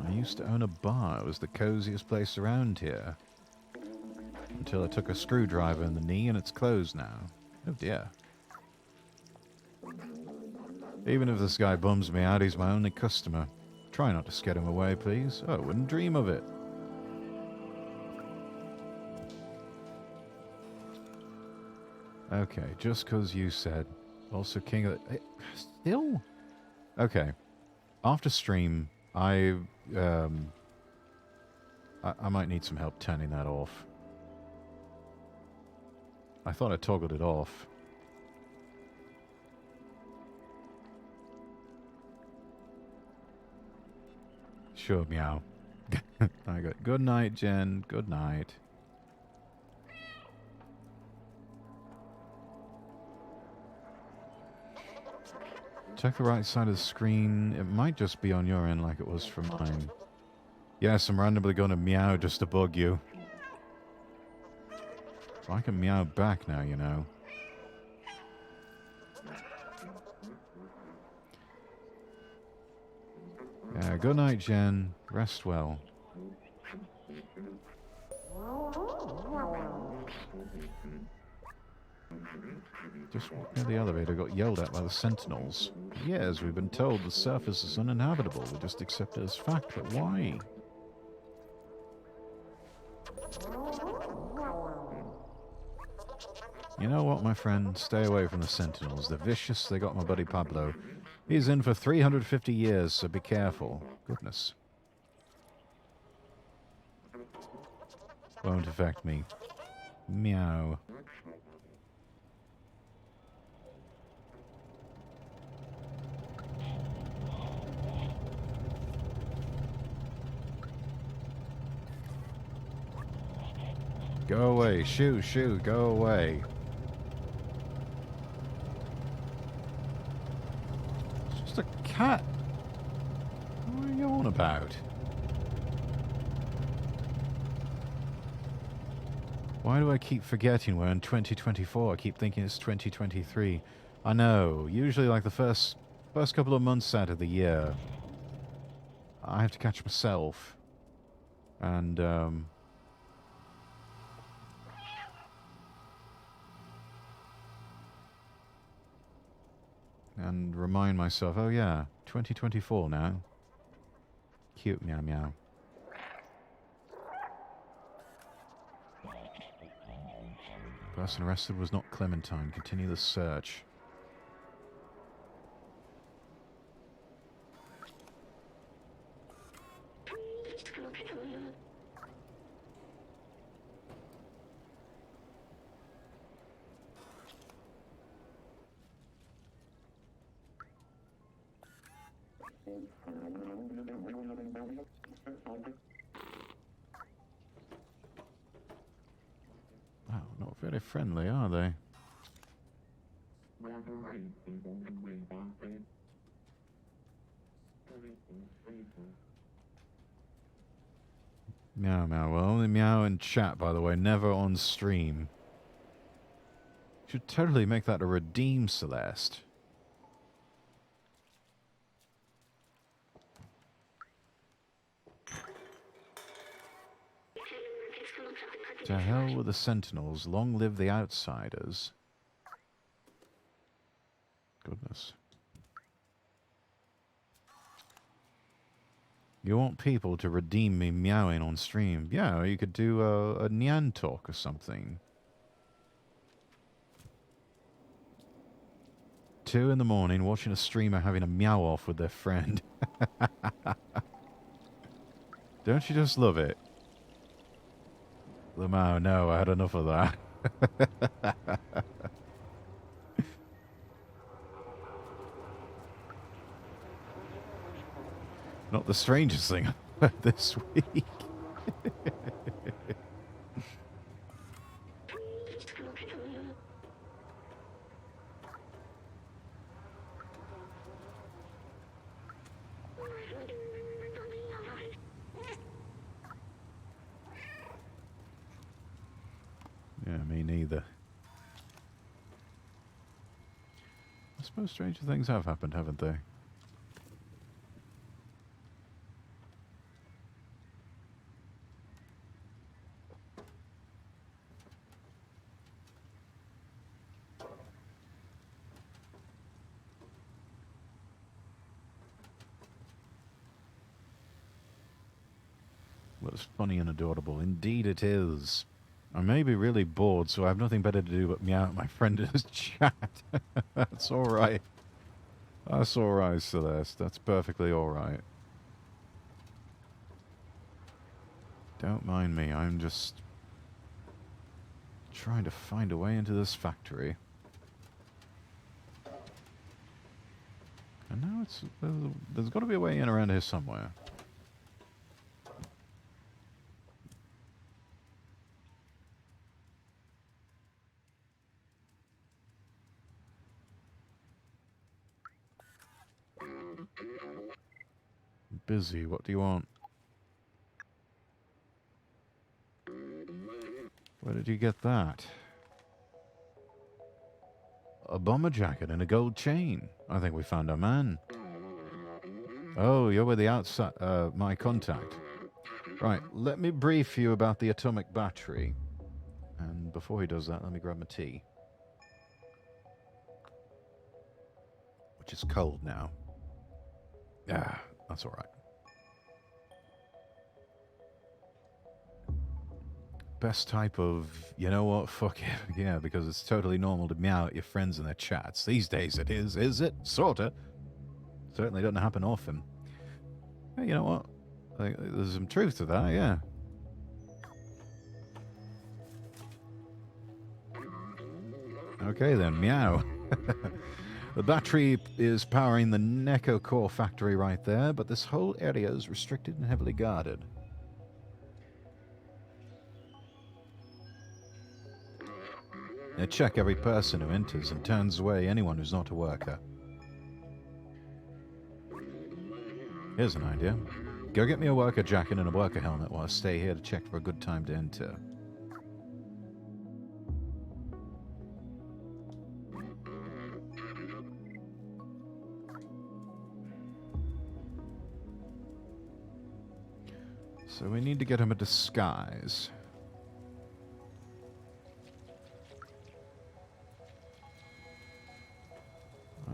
I used to own a bar. It was the coziest place around here. Until I took a screwdriver in the knee and it's closed now. Oh dear. Even if this guy bums me out, he's my only customer. Try not to scare him away, please. Oh, I wouldn't dream of it. Okay, just because you said. Also king of the... Still? Okay. After stream, I might need some help turning that off. I thought I toggled it off. Sure, meow. I got good night, Jen. Good night. Check the right side of the screen. It might just be on your end like it was for mine. Yes, I'm randomly going to meow just to bug you. So I can meow back now, you know. Yeah, good night, Jen. Rest well. Just walked near the elevator, got yelled at by the sentinels. Yes, we've been told the surface is uninhabitable. We just accept it as fact, but why? You know what, my friend? Stay away from the sentinels. They're vicious. They got my buddy Pablo. He's in for 350 years, so be careful. Goodness. Won't affect me. Meow. Go away. Shoo, shoo, go away. It's just a cat. What are you on about? Why do I keep forgetting we're in 2024? I keep thinking it's 2023. I know. Usually like the first couple of months out of the year, I have to catch myself. And remind myself, oh yeah, 2024 now. Cute meow meow. Person arrested was not Clementine. Continue the search. Wow, not very friendly, are they? Meow meow. Well, only meow in chat, by the way, never on stream. Should totally make that a redeem, Celeste. To hell with the sentinels, long live the outsiders. Goodness. You want people to redeem me meowing on stream? Yeah, or you could do a Nyan talk or something. 2 in the morning, watching a streamer having a meow off with their friend. Don't you just love it? Lamau, no, I had enough of that. Not the strangest thing I've heard this week. Yeah, me neither. I suppose stranger things have happened, haven't they? but it's funny and adorable. Indeed it is. I may be really bored, so I have nothing better to do but meow at my friend in his chat. That's alright. That's alright, Celeste. That's perfectly alright. Don't mind me, I'm just trying to find a way into this factory. And now it's... there's got to be a way in around here somewhere. Busy, what do you want? Where did you get that? A bomber jacket and a gold chain. I think we found our man. Oh, you're with the outside, my contact. Right, let me brief you about the atomic battery. And before he does that, let me grab my tea. Which is cold now. Ah, that's alright. Best type of, you know what, fuck it. Yeah, because it's totally normal to meow at your friends in their chats. These days it is it? Sorta. Certainly doesn't happen often. Yeah, you know what? There's some truth to that, yeah. Okay then, meow. The battery is powering the Neko Core factory right there, but this whole area is restricted and heavily guarded. They check every person who enters and turns away anyone who's not a worker. Here's an idea. Go get me a worker jacket and a worker helmet while I stay here to check for a good time to enter. So we need to get him a disguise.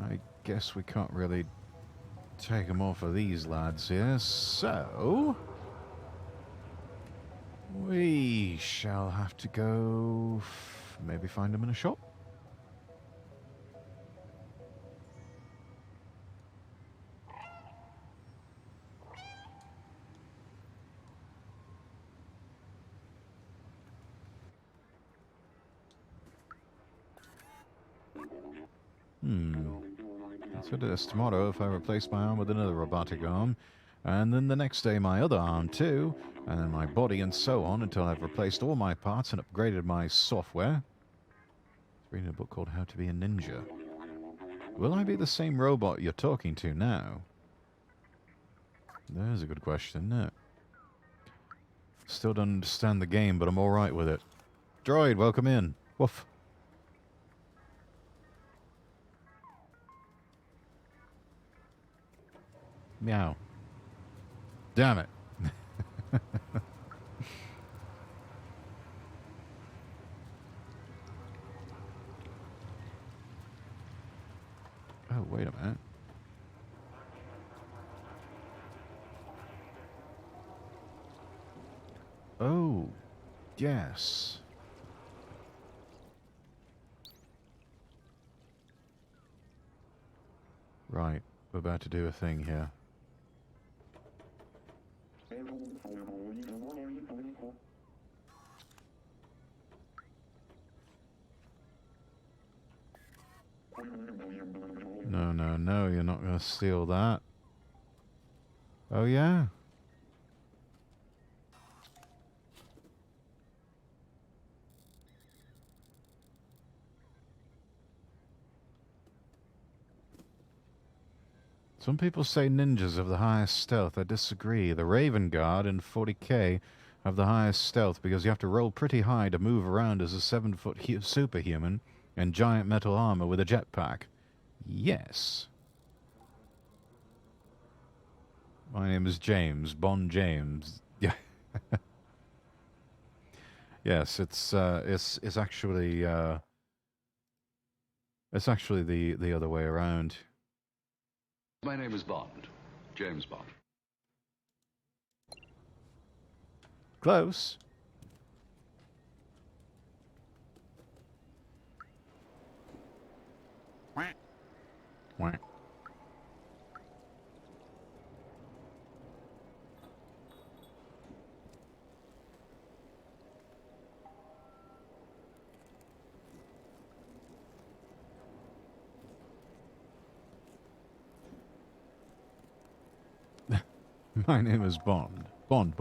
I guess we can't really take him off of these lads here, so we shall have to go maybe find him in a shop. Let's do this tomorrow if I replace my arm with another robotic arm. And then the next day my other arm too. And then my body and so on until I've replaced all my parts and upgraded my software. Reading a book called How to Be a Ninja. Will I be the same robot you're talking to now? There's a good question, isn't it? Still don't understand the game, but I'm alright with it. Droid, welcome in. Woof. Meow. Damn it. Oh, wait a minute. Oh, yes. Right, we're about to do a thing here. No, no, no, you're not going to steal that. Oh, yeah? Some people say ninjas have the highest stealth. I disagree. The Raven Guard in 40k have the highest stealth because you have to roll pretty high to move around as a 7-foot superhuman in giant metal armor with a jetpack. Yes. My name is James. Bond James. Yeah. Yes, it's actually the other way around. My name is Bond. James Bond. Close. Quack. My name is Bond. Bond.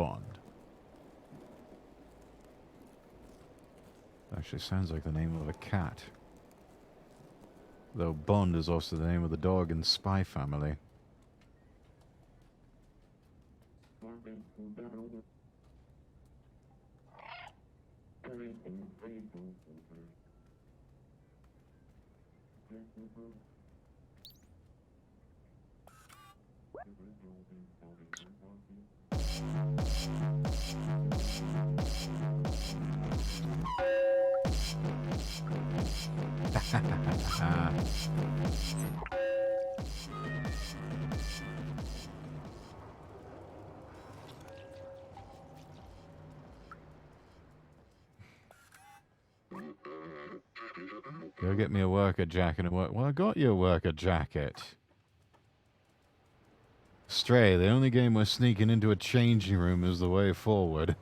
Actually sounds like the name of a cat. Though Bond is also the name of the dog in Spy Family. Go get me a worker jacket and work. Well, I got you a worker jacket. Stray, the only game where sneaking into a changing room is the way forward.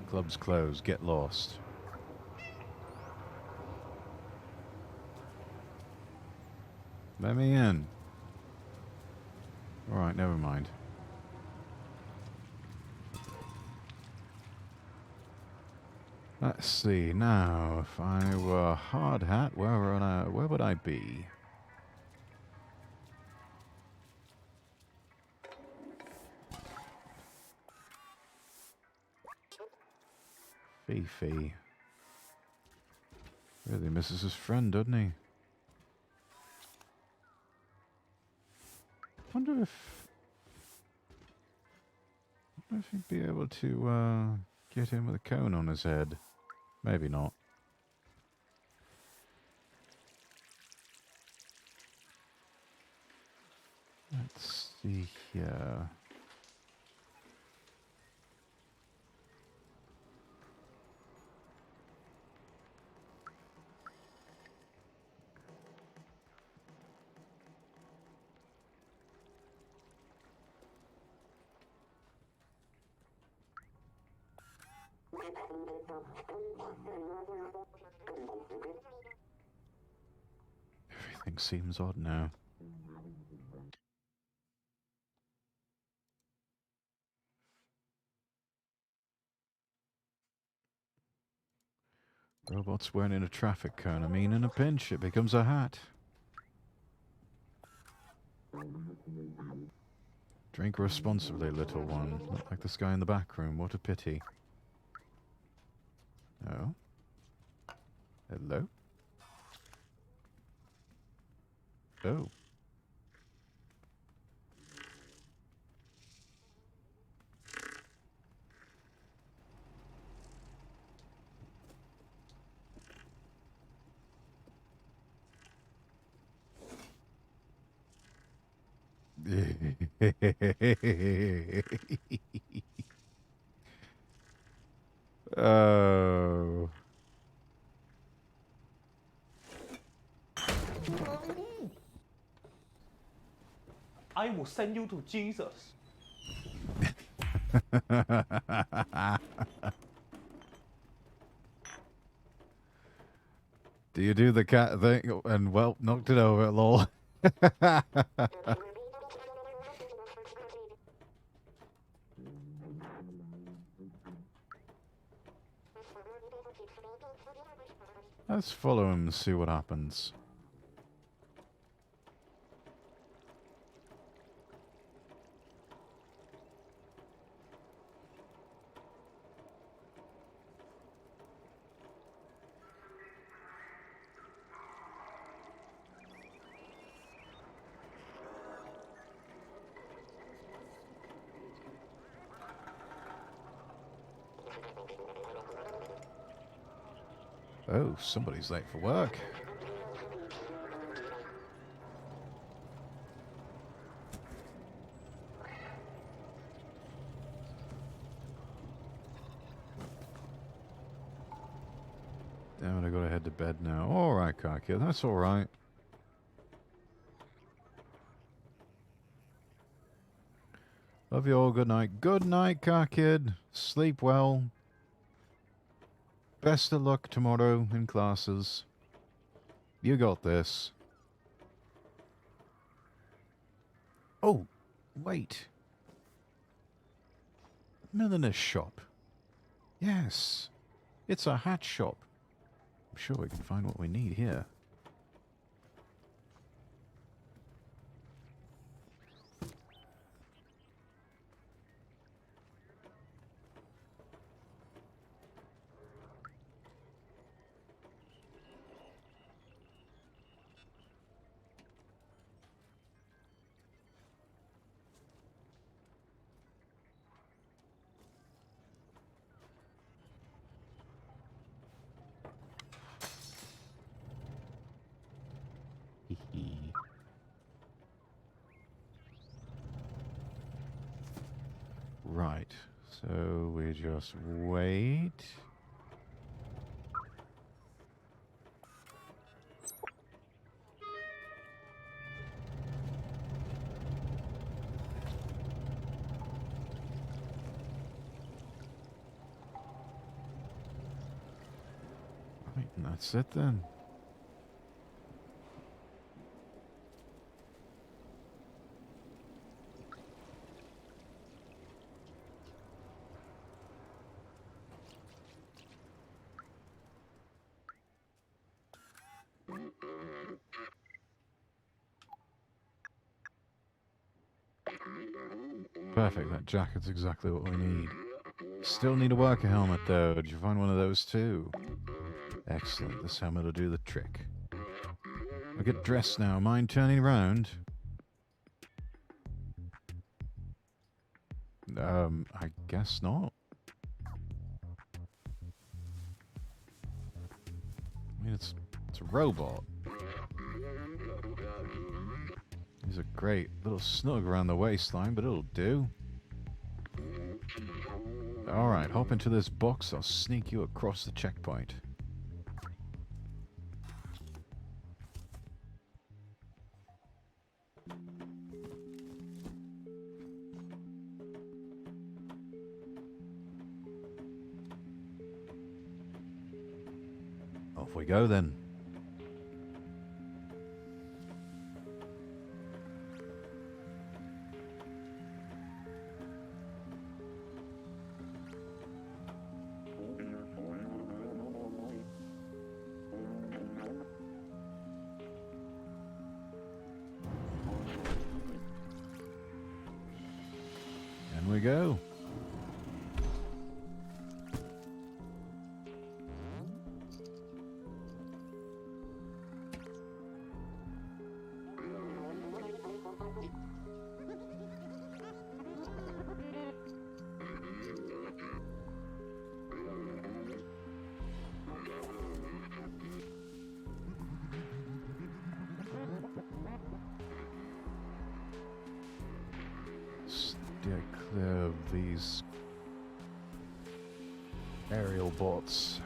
Club's closed. Get lost. Let me in. Alright, never mind. Let's see, now, if I were hard hat, where would I be? Fifi. Really misses his friend, doesn't he? Wonder if he'd be able to get him with a cone on his head. Maybe not. Let's see here. Everything seems odd now. Robots weren't in a traffic cone. I mean, in a pinch, it becomes a hat. Drink responsibly, little one. Not like this guy in the back room. What a pity. Oh. Hello? Oh. Oh. I will send you to Jesus. Do you do the cat thing? And, well, knocked it over, lol. Let's follow him and see what happens. Oh, somebody's late for work. I'm gonna go to head to bed now. Alright, Kaki, that's alright. Love you all. Good night. Good night, car kid. Sleep well. Best of luck tomorrow in classes. You got this. Oh, wait. Milliner's shop. Yes. It's a hat shop. I'm sure we can find what we need here. Right, so we just wait. Right, and that's it then. Perfect, that jacket's exactly what we need. Still need a worker helmet though. Did you find one of those too? Excellent, this helmet will do the trick. I'll get dressed now. Mind turning around? I guess not. I mean, it's a robot. He's a great little snug around the waistline, but it'll do. Alright, hop into this box. I'll sneak you across the checkpoint. Off we go then. In we go. Steer clear of these aerial bots.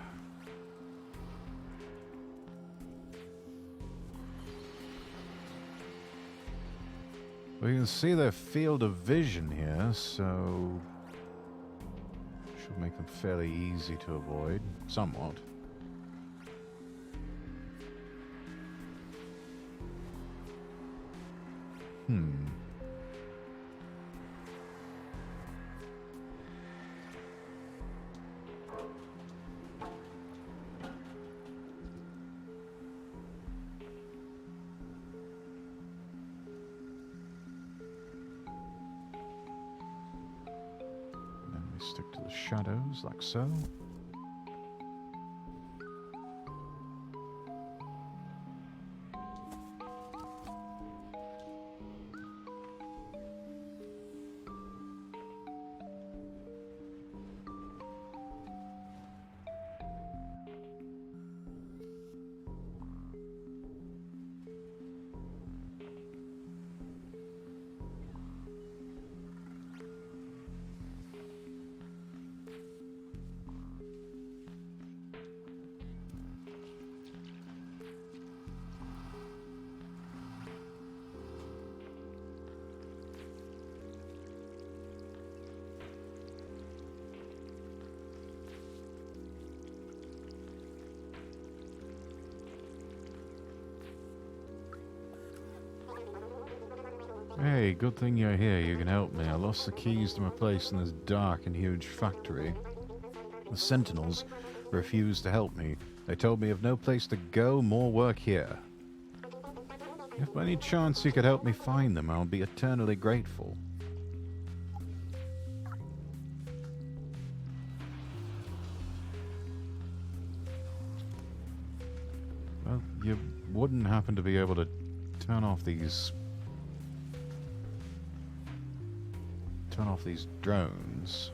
We can see their field of vision here, so should make them fairly easy to avoid, somewhat. Stick to the shadows, like so. Hey, good thing you're here. You can help me. I lost the keys to my place in this dark and huge factory. The sentinels refused to help me. They told me of no place to go, more work here. If by any chance you could help me find them, I'll be eternally grateful. Well, you wouldn't happen to be able to turn off these drones.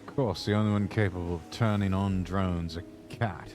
Of course, the only one capable of turning on drones, a cat.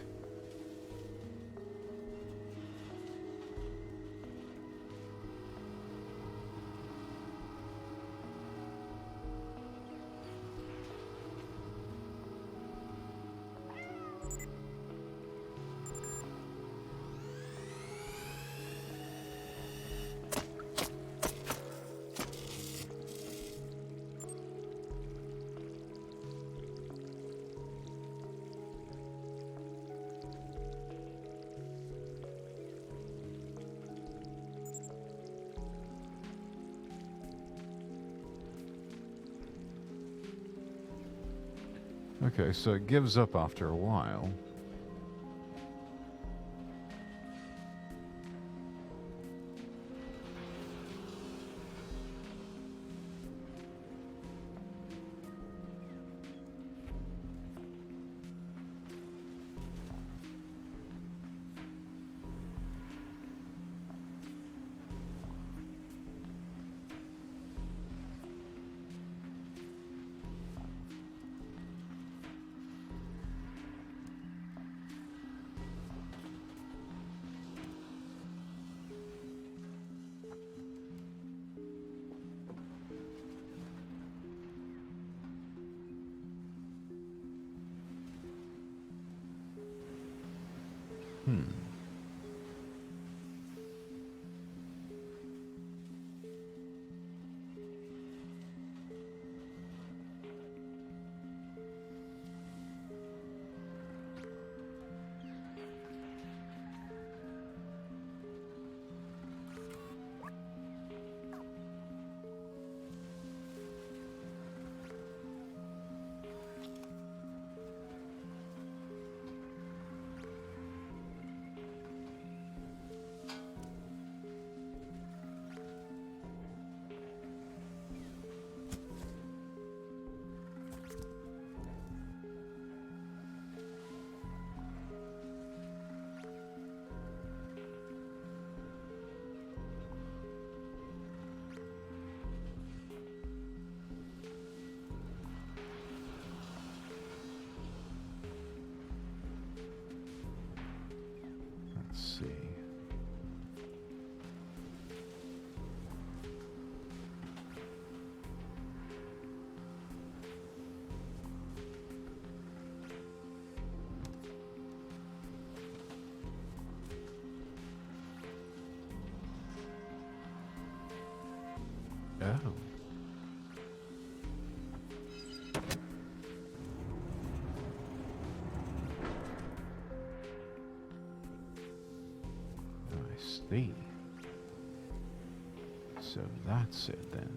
Okay, so it gives up after a while. Let's see. Oh. I see. So that's it then.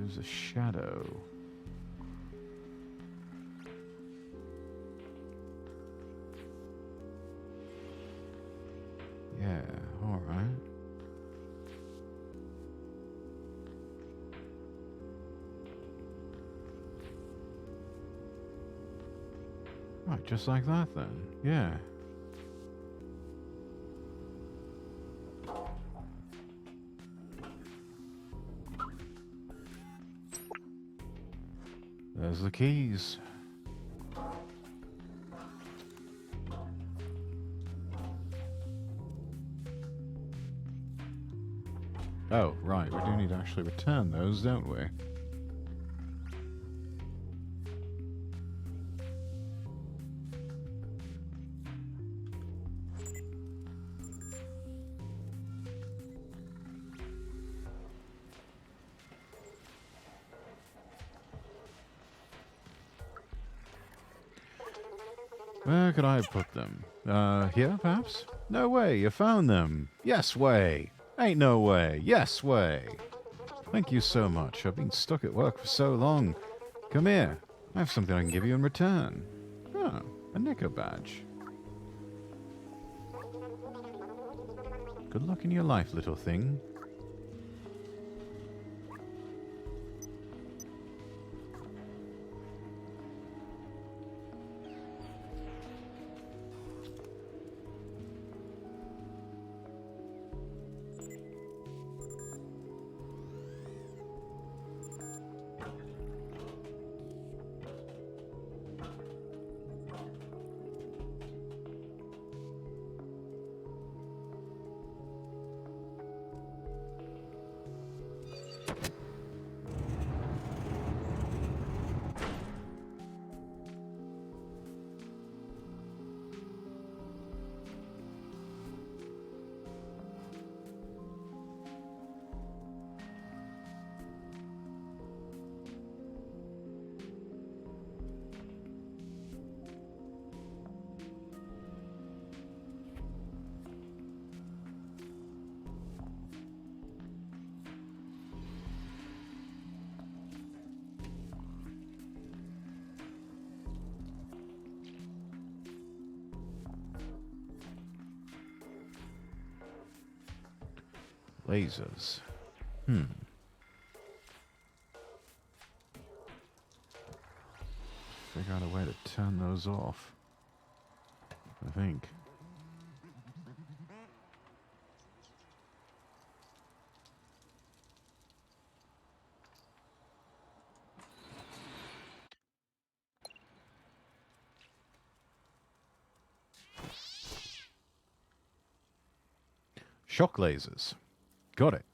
There's a shadow. Yeah, alright. Right, just like that then. Yeah. There's the keys. Oh, right, we do need to actually return those, don't we? Where could I put them? Here, perhaps? No way, you found them. Yes way. Ain't no way. Yes way. Thank you so much. I've been stuck at work for so long. Come here. I have something I can give you in return. Oh, a Nicker badge. Good luck in your life, little thing. Lasers. Figure out a way to turn those off. I think. Shock lasers. Got it.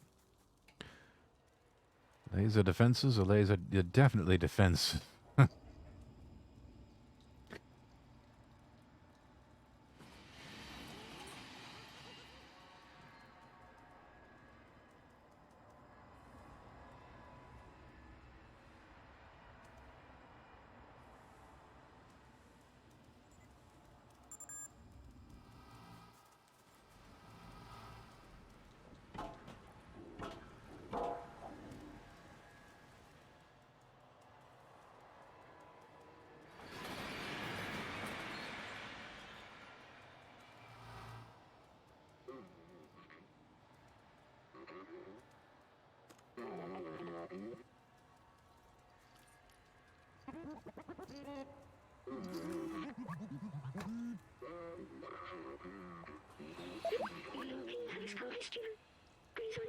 Laser defenses or laser... Yeah, definitely defense.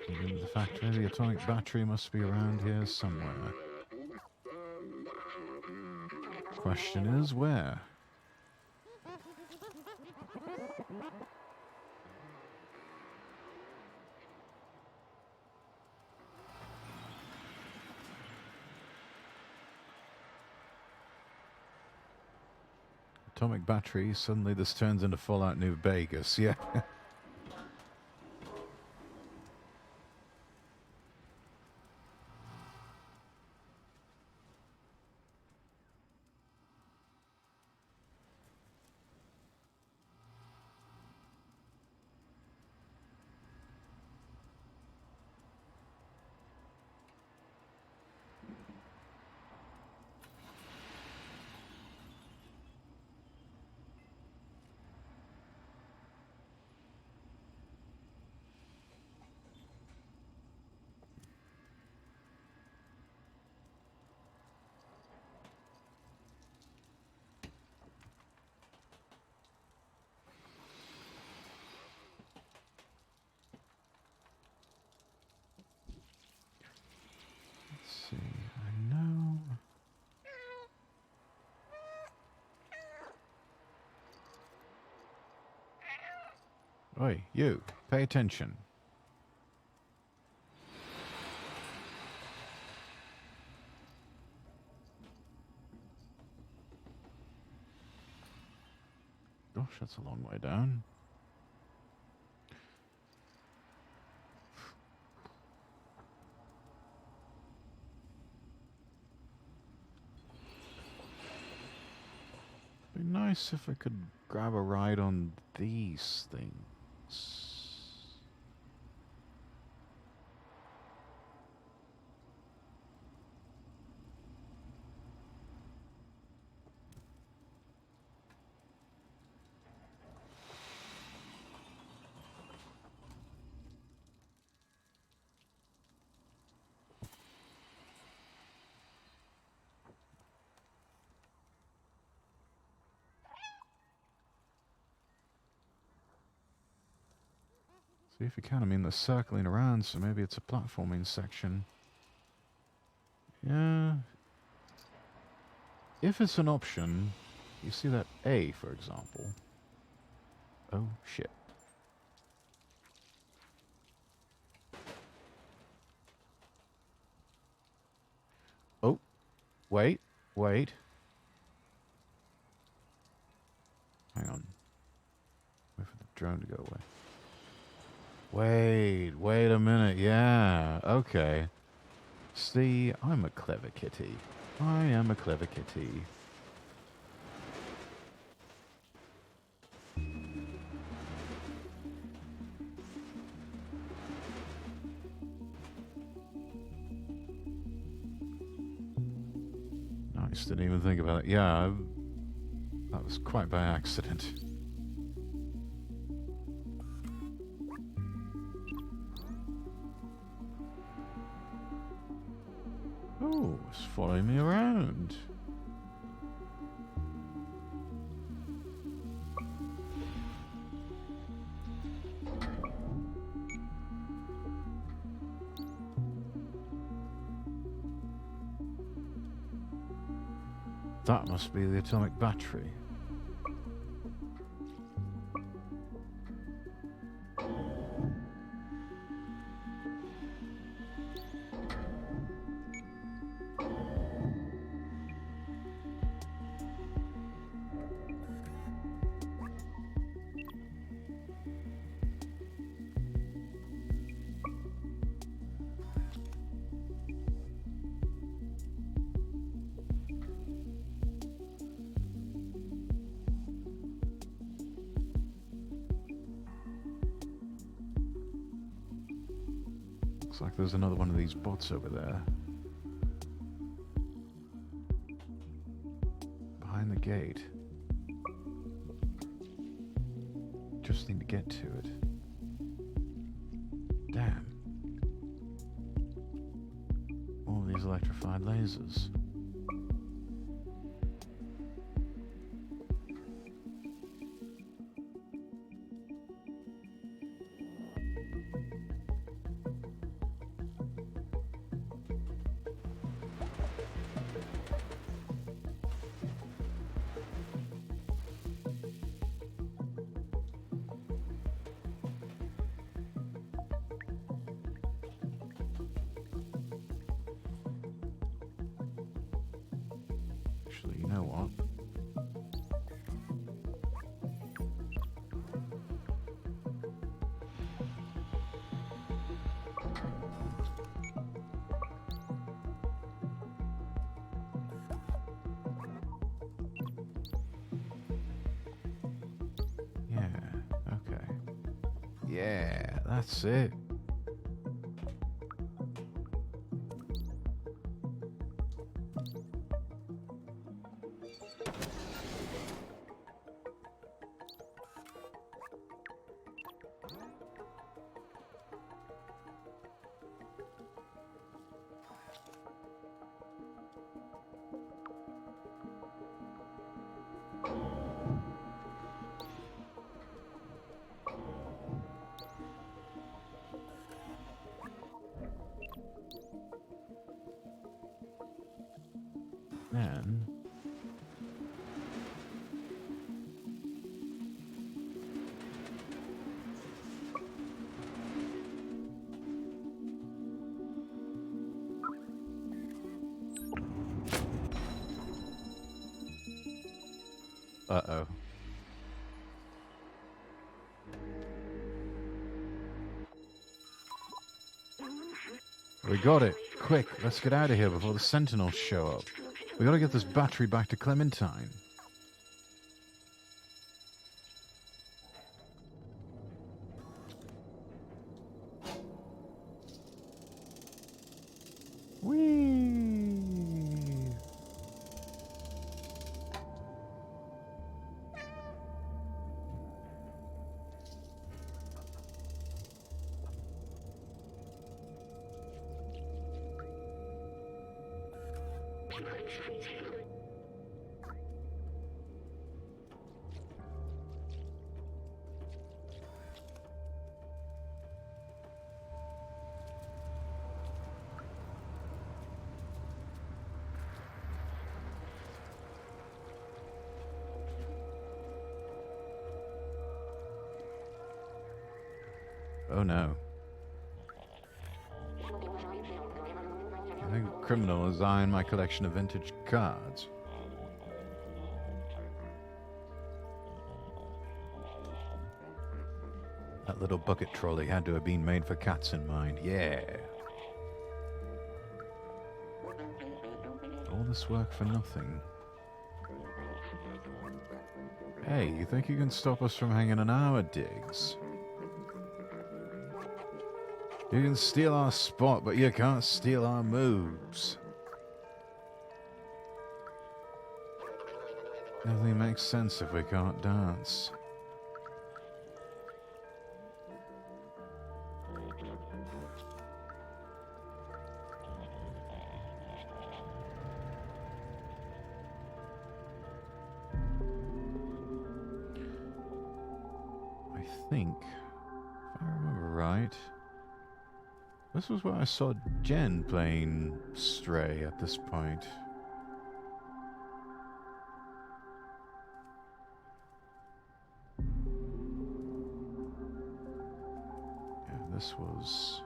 In the factory, the atomic battery must be around here somewhere. Question is, where? Atomic battery, suddenly this turns into Fallout New Vegas, yeah. Oi, you, pay attention. Gosh, that's a long way down. Be nice if I could grab a ride on these things. See if you can. I mean, they're circling around, so maybe it's a platforming section. Yeah. If it's an option, you see that A, for example. Oh, shit. Oh, wait, wait. Hang on. Wait for the drone to go away. Wait a minute. Yeah, okay. See, I'm a clever kitty. I am a clever kitty. Nice, didn't even think about it. Yeah, that was quite by accident. Oh, it's following me around. That must be the atomic battery. Looks like there's another one of these bots over there. Behind the gate. Just need to get to it. Damn. All these electrified lasers. Actually, you know what? Yeah, okay. Yeah, that's it. Then Uh-oh. We got it. Quick, let's get out of here before the Sentinels show up. We gotta get this battery back to Clementine. Whee! Oh no. I think the criminal is eyeing my collection of vintage cards. That little bucket trolley had to have been made for cats in mind. Yeah. All this work for nothing. Hey, you think you can stop us from hanging on our digs? You can steal our spot, but you can't steal our moves. Nothing makes sense if we can't dance. I think, if I remember right, this was where I saw Jen playing Stray at this point. Yeah, this was...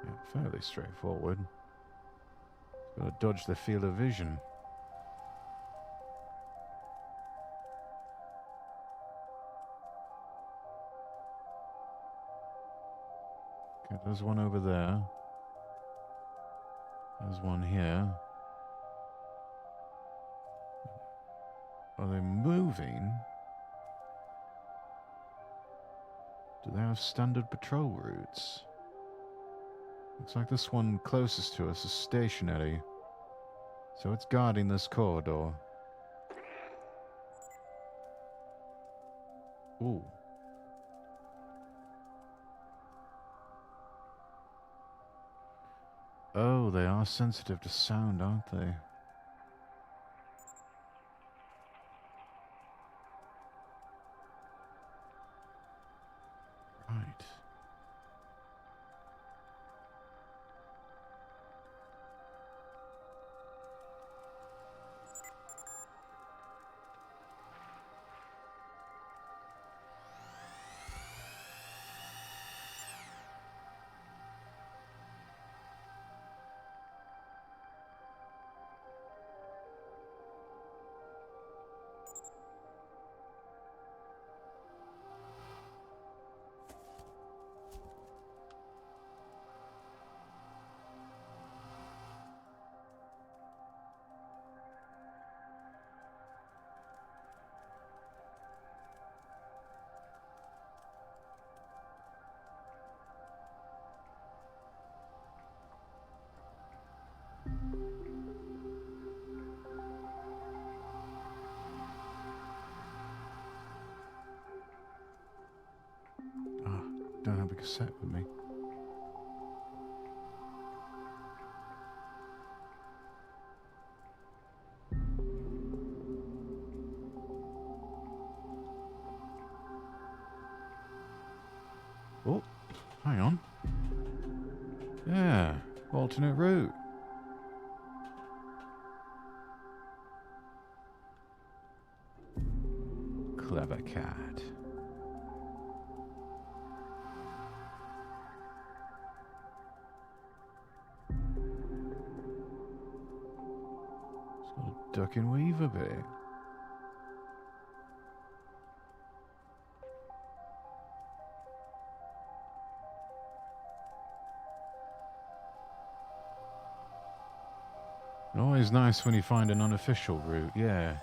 yeah, fairly straightforward. Gotta dodge the field of vision. Okay, there's one over there. There's one here. Are they moving? Do they have standard patrol routes? Looks like this one closest to us is stationary. So it's guarding this corridor. Ooh. Oh, they are sensitive to sound, aren't they? Right. Ah, don't have a cassette with me. Oh, hang on. Yeah, alternate route. Clever cat. duck and weave a bit. Always nice when you find an unofficial route, yeah.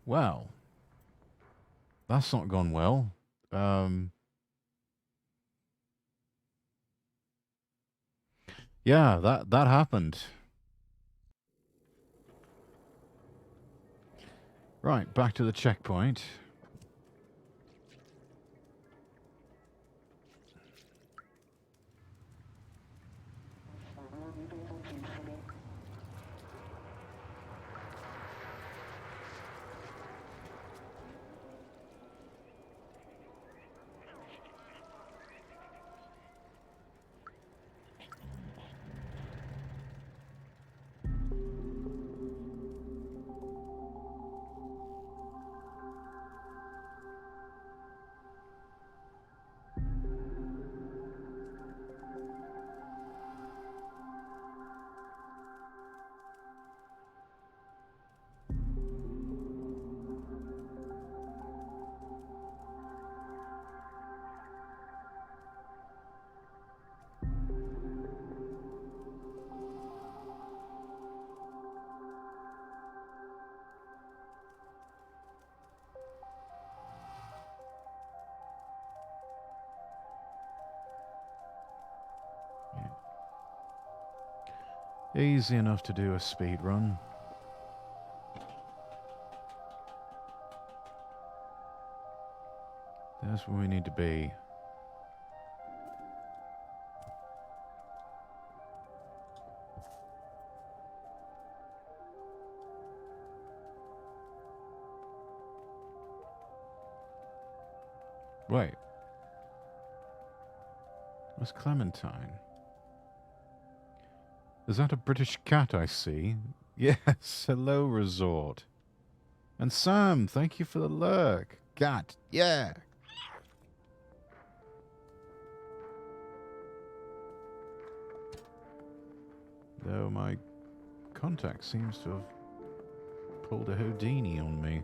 Well, that's not gone well. Yeah, that happened. Right, back to the checkpoint. Easy enough to do a speed run. That's where we need to be. Wait. Where's Clementine? Is that a British cat I see? Yes, hello, resort. And Sam, thank you for the lurk. Cat, yeah. Though my contact seems to have pulled a Houdini on me.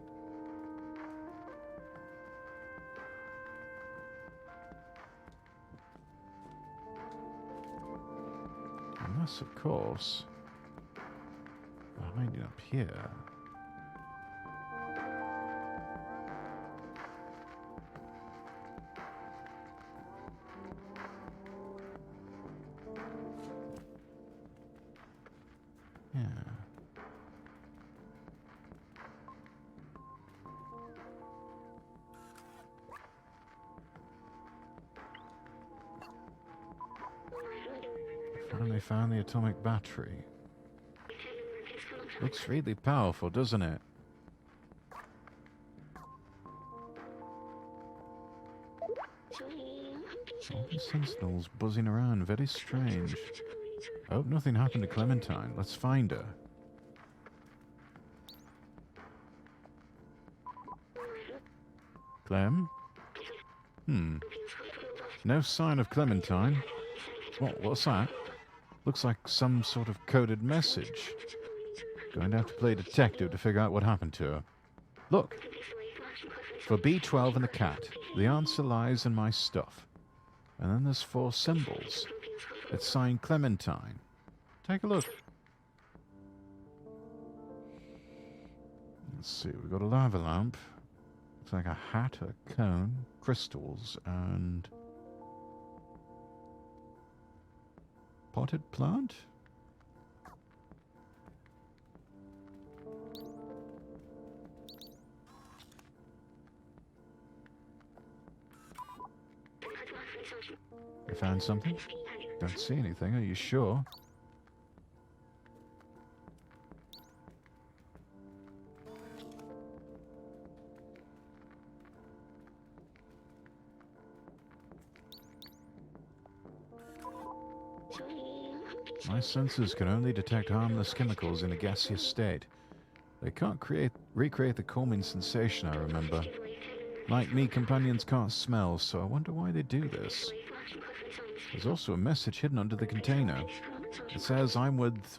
Unless, of course, behind it up here. Yeah. Finally found the atomic battery. Looks really powerful, doesn't it? All the sentinels buzzing around, very strange. I hope nothing happened to Clementine. Let's find her. Clem? No sign of Clementine. What's that? Looks like some sort of coded message. Going to have to play detective to figure out what happened to her. Look. For B12 and the cat, the answer lies in my stuff. And then there's 4 symbols. It's signed Clementine. Take a look. Let's see, we've got a lava lamp. Looks like a hat, a cone, crystals, and potted plant? You found something? Don't see anything, are you sure? My sensors can only detect harmless chemicals in a gaseous state. They can't recreate the calming sensation I remember. Like me, companions can't smell, so I wonder why they do this. There's also a message hidden under the container. It says, I'm with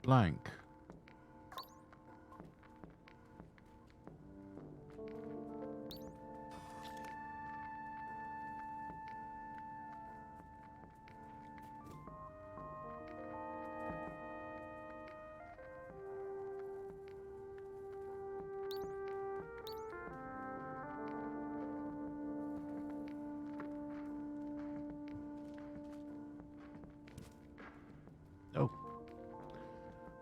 blank. Oh.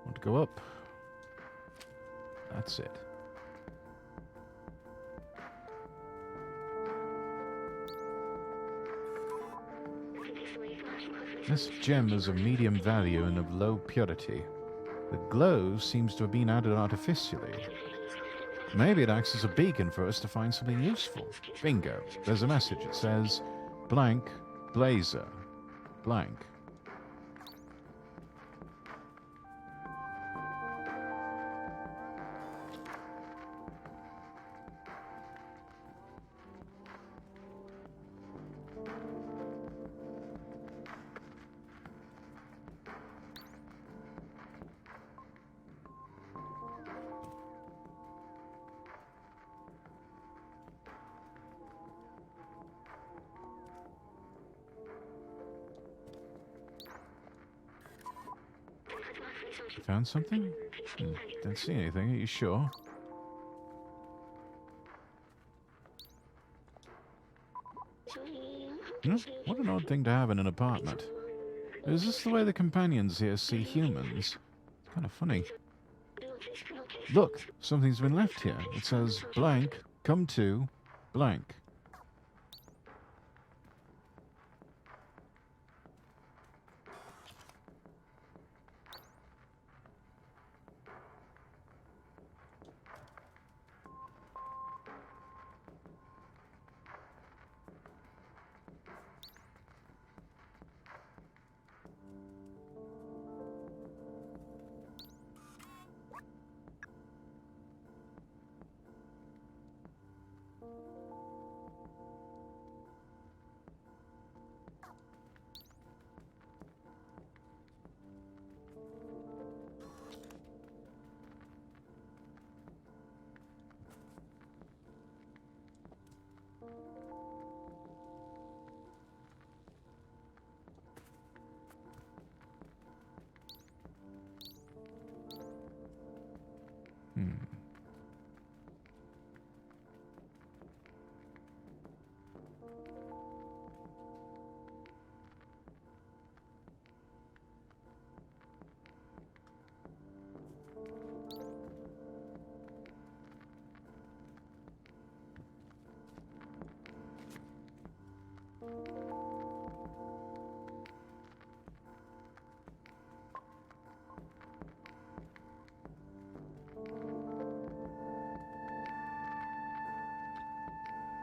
Want to go up? That's it. This gem is of medium value and of low purity. The glow seems to have been added artificially. Maybe it acts as a beacon for us to find something useful. Bingo. There's a message. It says, blank, blazer, blank. Found something? Don't see anything. Are you sure? What an odd thing to have in an apartment. Is this the way the companions here see humans? It's kind of funny. Look, something's been left here. It says, blank, come to, blank.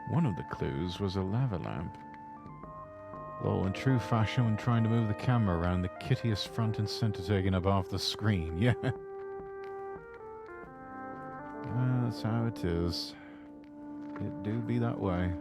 One of the clues was a lava lamp. Lol, in true fashion when trying to move the camera around, the kittiest front and center taking up half the screen, yeah. That's how it is. It do be that way.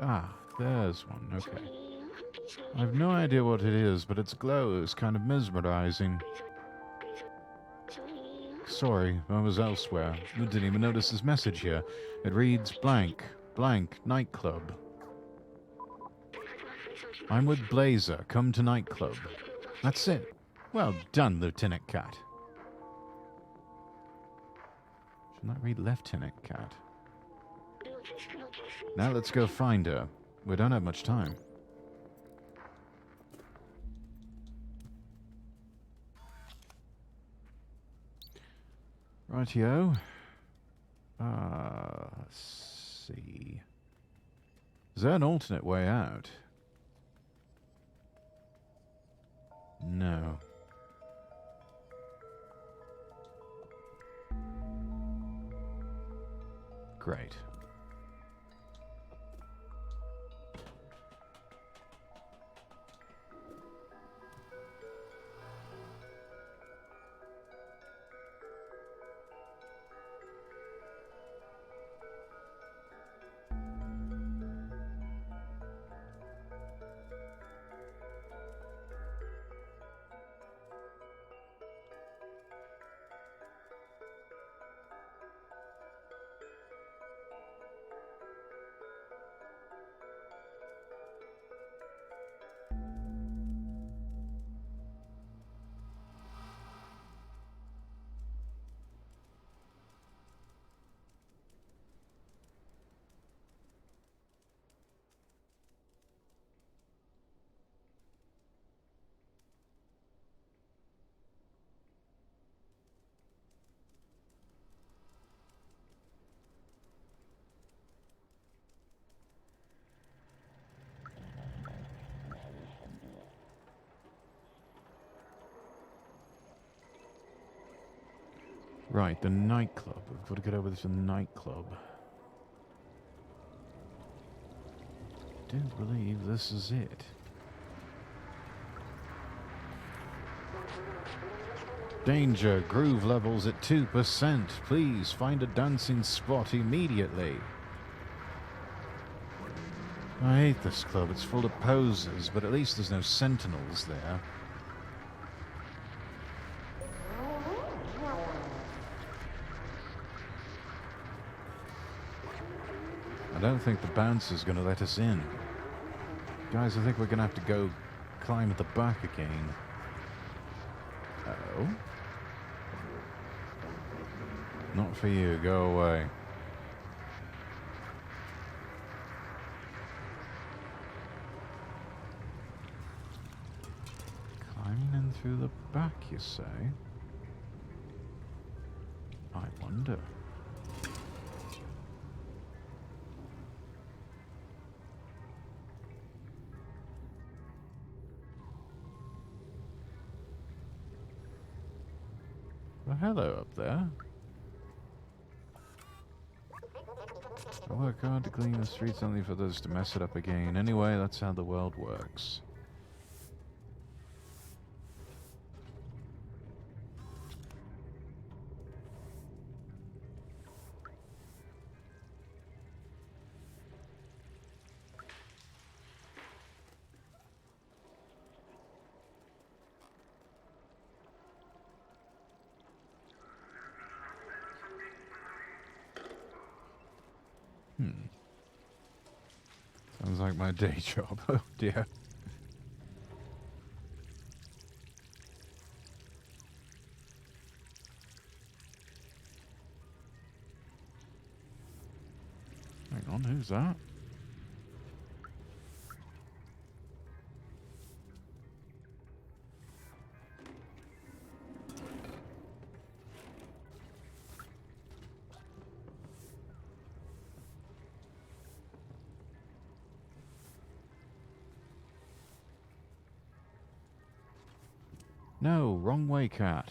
Ah, there's one, okay. I've no idea what it is, but its glow is kind of mesmerizing. Sorry, I was elsewhere. I didn't even notice this message here. It reads blank, blank, nightclub. I'm with Blazer, come to nightclub. That's it. Well done, Lieutenant Cat. Shouldn't that read Lieutenant Cat? Now let's go find her. We don't have much time. Rightio. Let's see. Is there an alternate way out? No. Great. Right, the nightclub. We've got to get over to the nightclub. Don't believe this is it. Danger, groove levels at 2%. Please find a dancing spot immediately. I hate this club. It's full of posers, but at least there's no sentinels there. I don't think the bouncer's going to let us in. Guys, I think we're going to have to go climb at the back again. Uh-oh. Not for you. Go away. Climbing in through the back, you say? I wonder. Well, hello up there. I work hard to clean the streets only for those to mess it up again. Anyway, that's how the world works. Sounds like my day job. Oh dear. Hang on, who's that? No, wrong way, cat.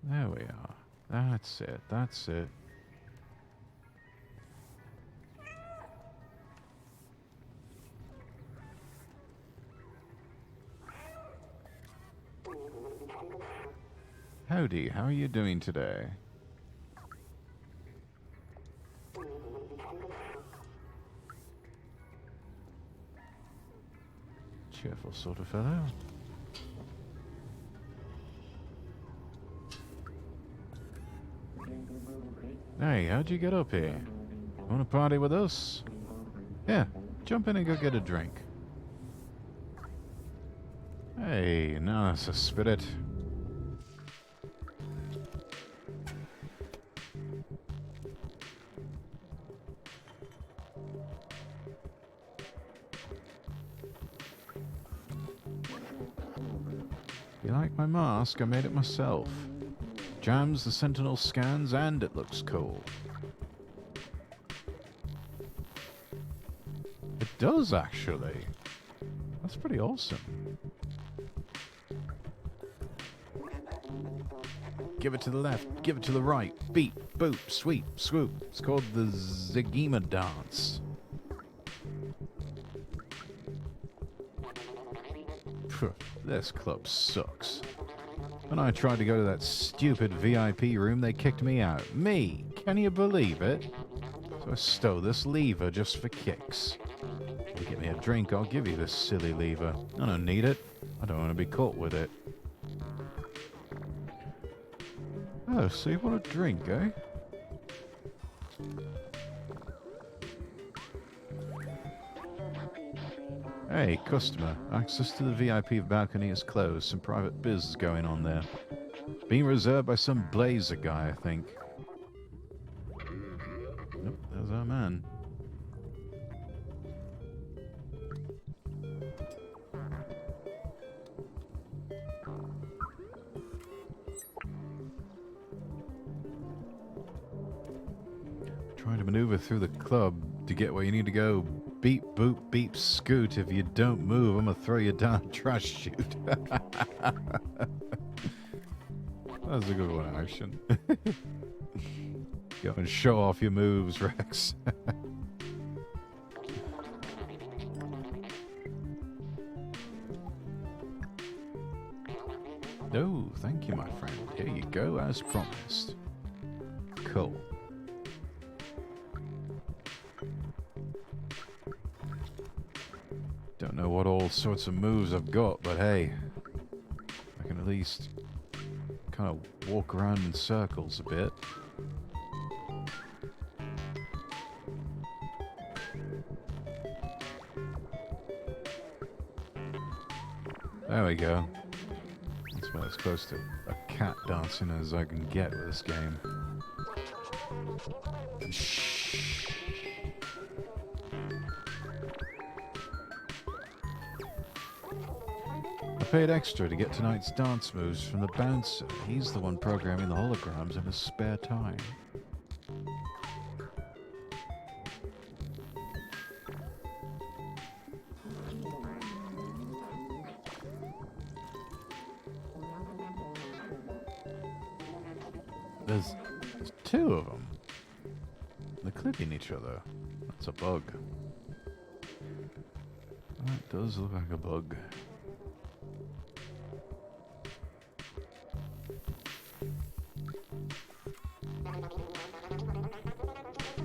There we are. That's it, that's it. Howdy, how are you doing today? Cheerful sort of fellow. Hey, how'd you get up here? Wanna party with us? Yeah, jump in and go get a drink. Hey, now that's a spirit. You like my mask? I made it myself. Jams the sentinel scans and it looks cool. It does, actually. That's pretty awesome. Give it to the left, give it to the right. Beat, boop, sweep, swoop. It's called the Zigima dance. Phew, this club sucks. When I tried to go to that stupid VIP room, they kicked me out. Me! Can you believe it? So I stole this lever just for kicks. You get me a drink, I'll give you this silly lever. I don't need it. I don't want to be caught with it. Oh, so you want a drink, eh? Hey, customer. Access to the VIP balcony is closed. Some private biz is going on there. Being reserved by some blazer guy, I think. Nope, there's our man. Trying to maneuver through the club to get where you need to go. Beep, boop, beep, scoot. If you don't move, I'm gonna throw you down a trash chute. That's a good one, action. Go and show off your moves, Rex. Oh, thank you, my friend. Here you go, as promised. Cool. Don't know what all sorts of moves I've got, but hey, I can at least kind of walk around in circles a bit. There we go. That's about as close to a cat dancing as I can get with this game. Shh. I paid extra to get tonight's dance moves from the bouncer. He's the one programming the holograms in his spare time. There's two of them. They're clipping each other. That's a bug. That does look like a bug.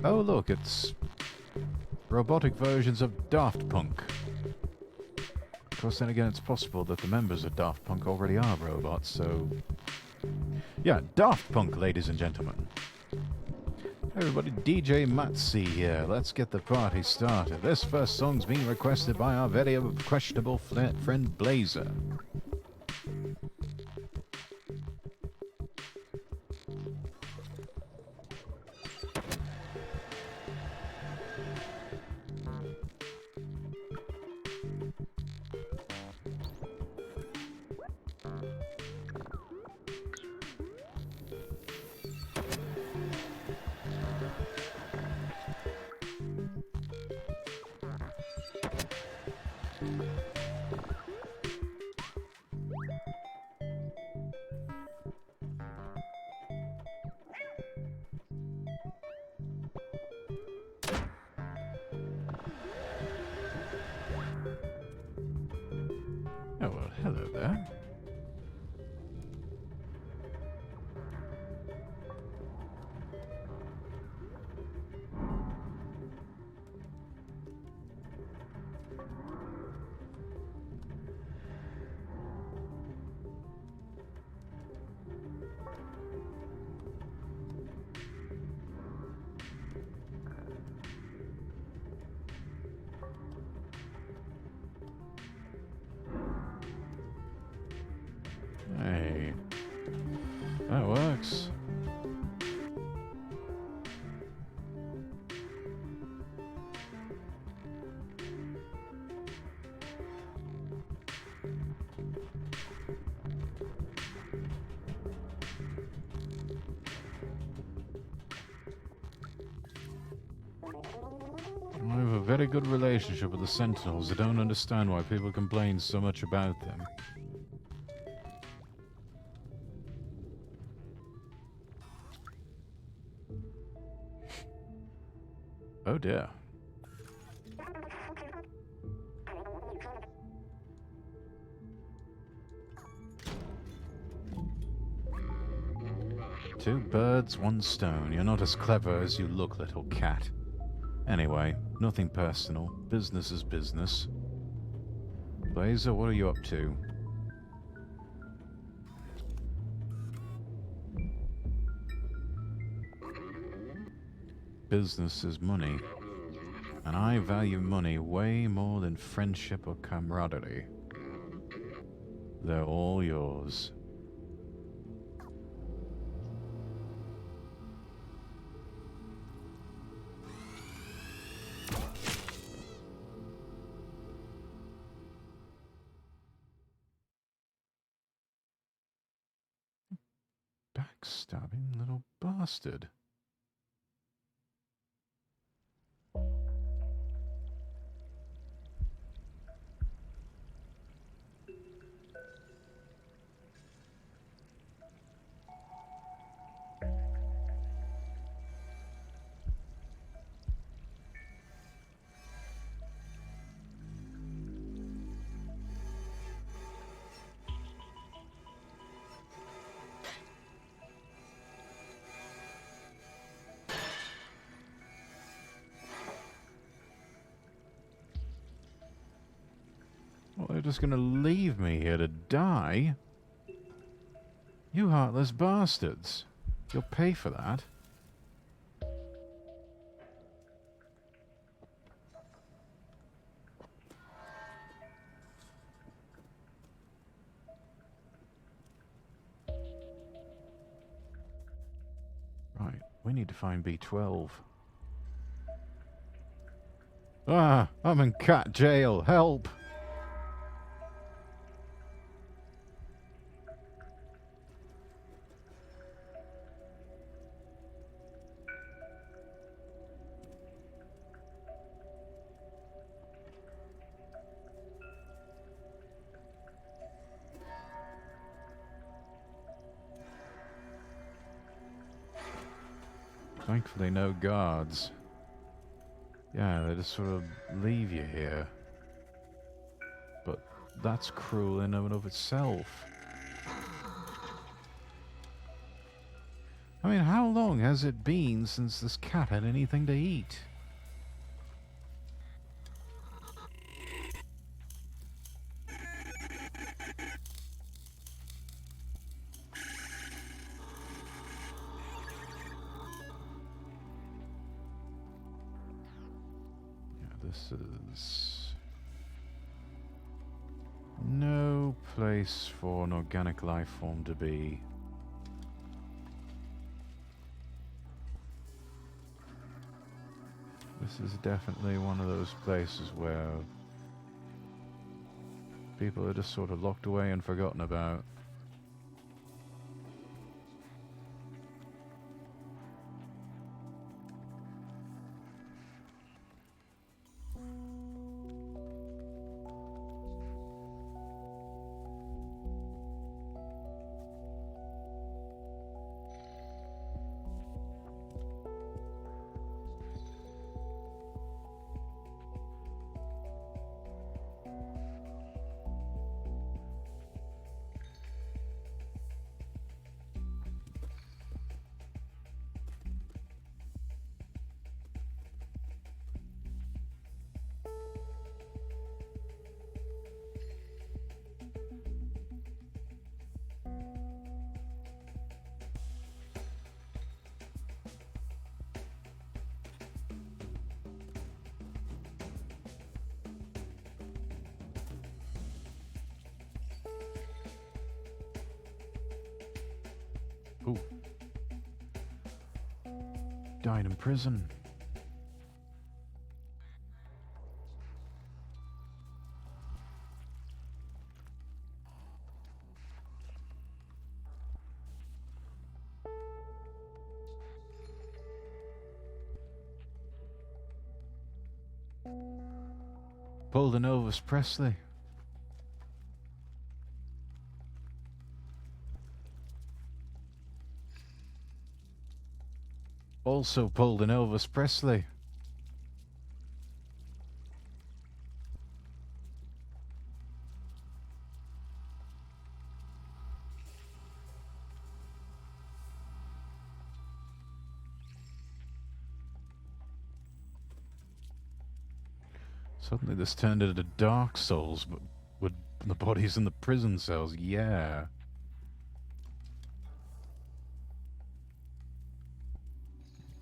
Oh look, it's robotic versions of Daft Punk. Of course, then again, it's possible that the members of Daft Punk already are robots, so... Yeah, Daft Punk, ladies and gentlemen. Everybody, DJ Matsy here. Let's get the party started. This first song's being requested by our very questionable friend Blazer. very good relationship with the Sentinels. I don't understand why people complain so much about them. Oh dear. Two birds, one stone. You're not as clever as you look, little cat. Anyway, nothing personal. Business is business. Blazer, what are you up to? Business is money. And I value money way more than friendship or camaraderie. They're all yours. Backstabbing little bastard. Well, they're just gonna leave me here to die? You heartless bastards. You'll pay for that. Right, we need to find B12. Ah, I'm in cat jail. Help! Thankfully, no guards. Yeah, they just sort of leave you here. But that's cruel in and of itself. I mean, how long has it been since this cat had anything to eat? This is no place for an organic life form to be. This is definitely one of those places where people are just sort of locked away and forgotten about. Ooh. Died in prison. pulled an Elvis Presley. Also pulled an Elvis Presley. Suddenly this turned into Dark Souls, but with the bodies in the prison cells. Yeah.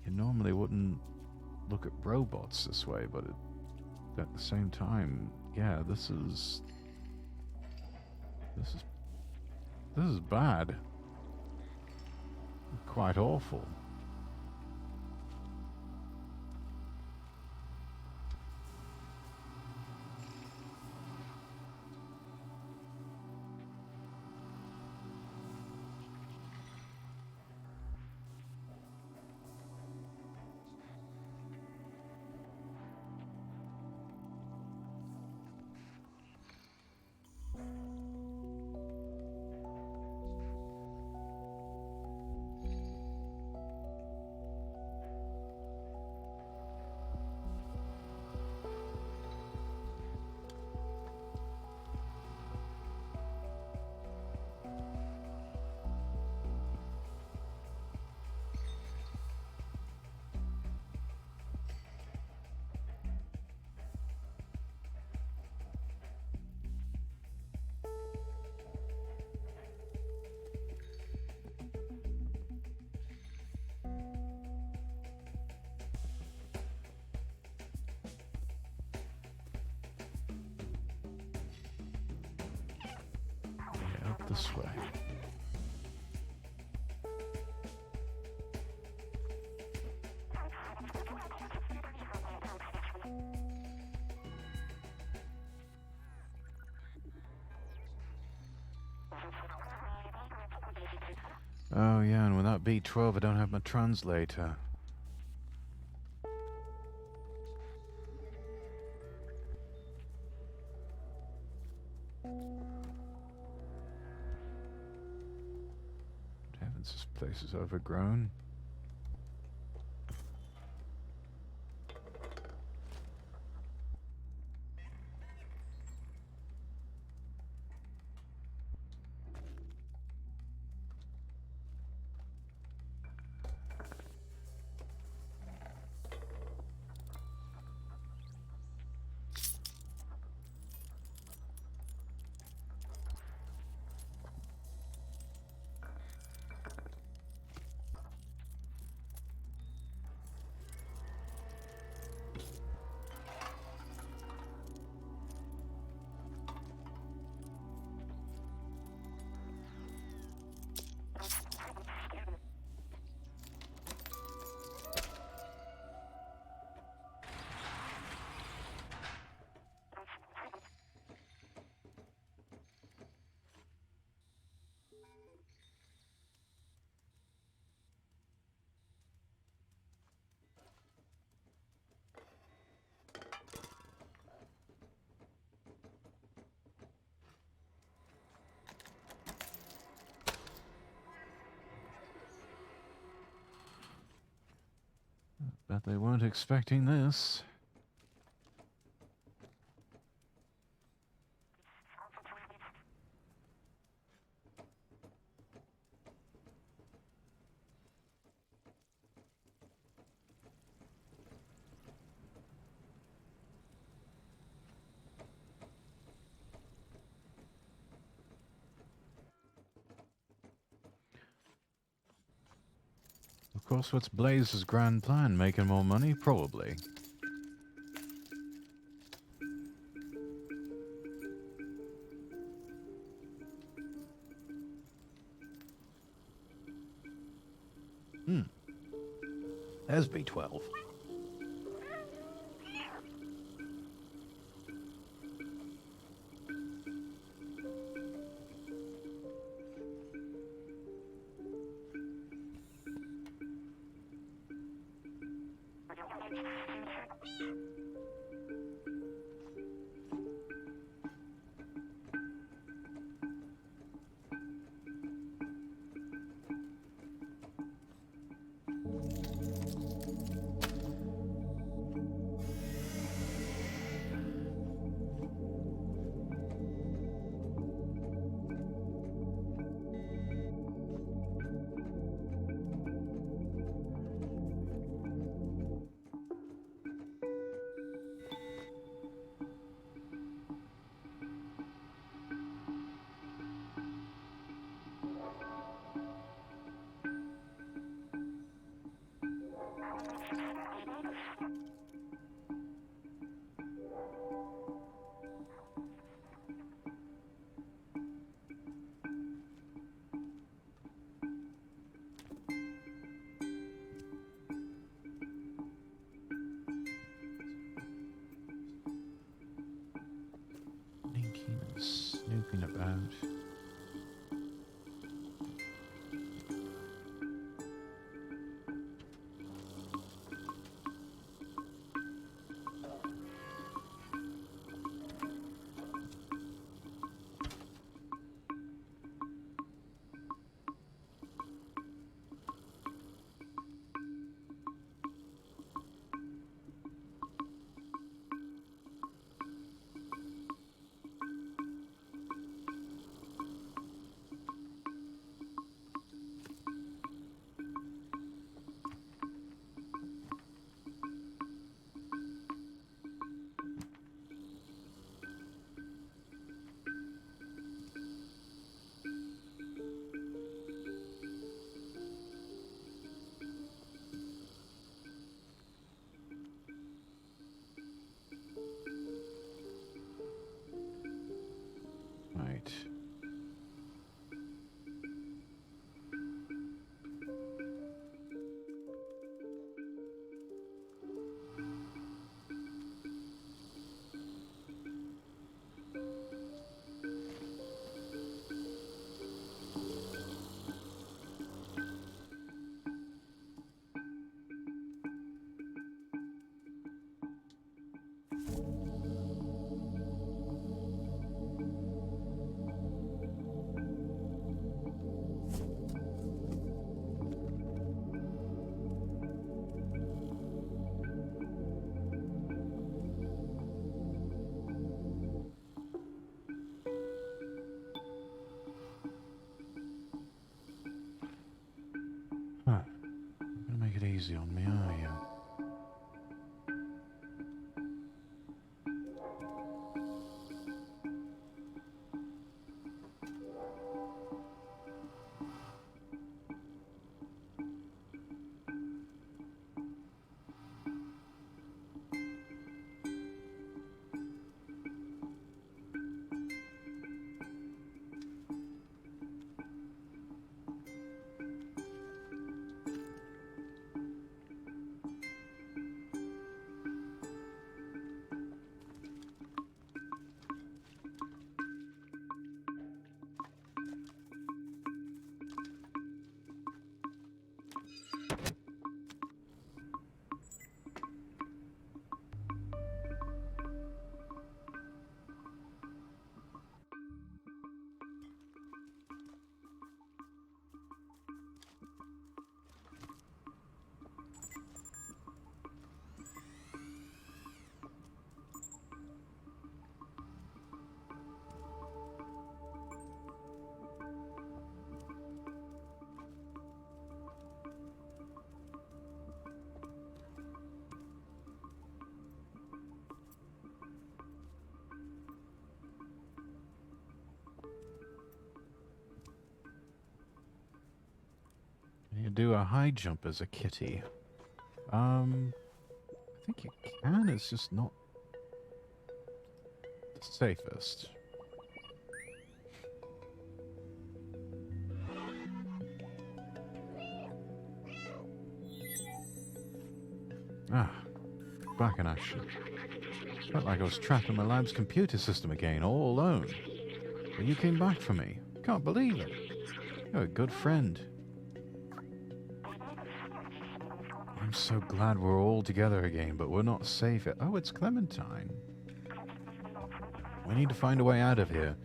You normally wouldn't look at robots this way, but at the same time, yeah, this is bad. Quite awful. This way. Oh yeah, and without B12 I don't have my translator. This place is overgrown. Bet they weren't expecting this. Of course, what's Blaze's grand plan? Making more money? Probably. There's B12. moping about. Right. Huh. You're gonna make it easy on me, are you? Can you do a high jump as a kitty? I think you can, it's just not the safest. Ah, back in action. Felt like I was trapped in my lab's computer system again, all alone. But you came back for me. Can't believe it. You're a good friend. I'm so glad we're all together again, but we're not safe yet. Oh, it's Clementine. We need to find a way out of here.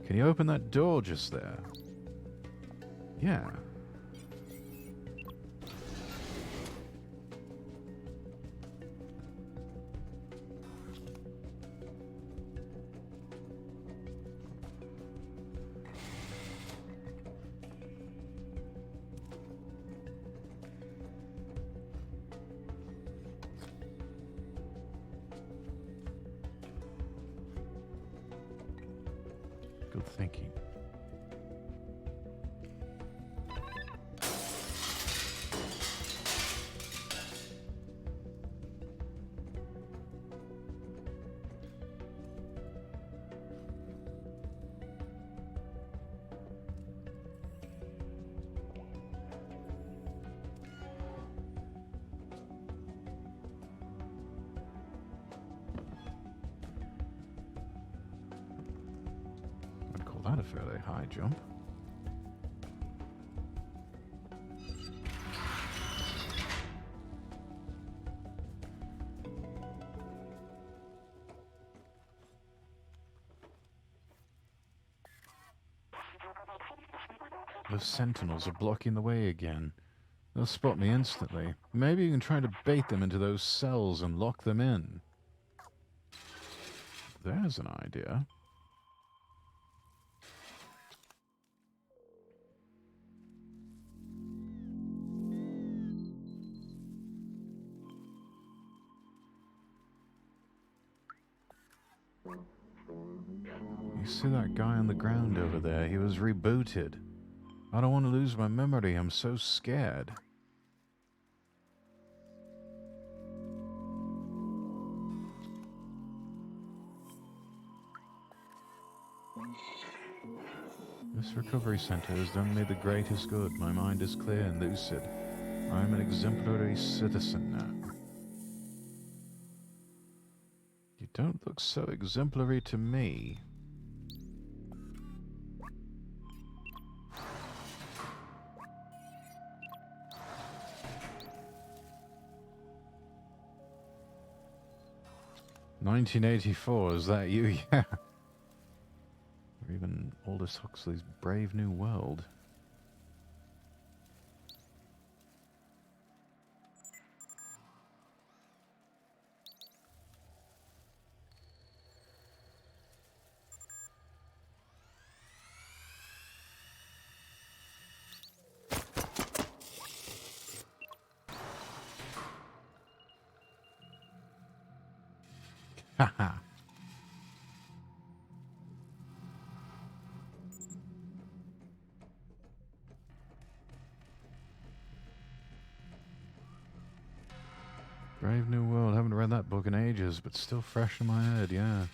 Can you open that door just there? Yeah. Good thinking. I'd call call that a fairly high jump. Those sentinels are blocking the way again. They'll spot me instantly. Maybe you can try to bait them into those cells and lock them in. There's an idea. You see that guy on the ground over there? He was rebooted. I don't want to lose my memory. I'm so scared. This recovery center has done me the greatest good. My mind is clear and lucid. I am an exemplary citizen now. You don't look so exemplary to me. "1984, is that you?" Yeah. Or even Aldous Huxley's Brave New World. Haha. Brave New World. Haven't read that book in ages, but still fresh in my head, yeah.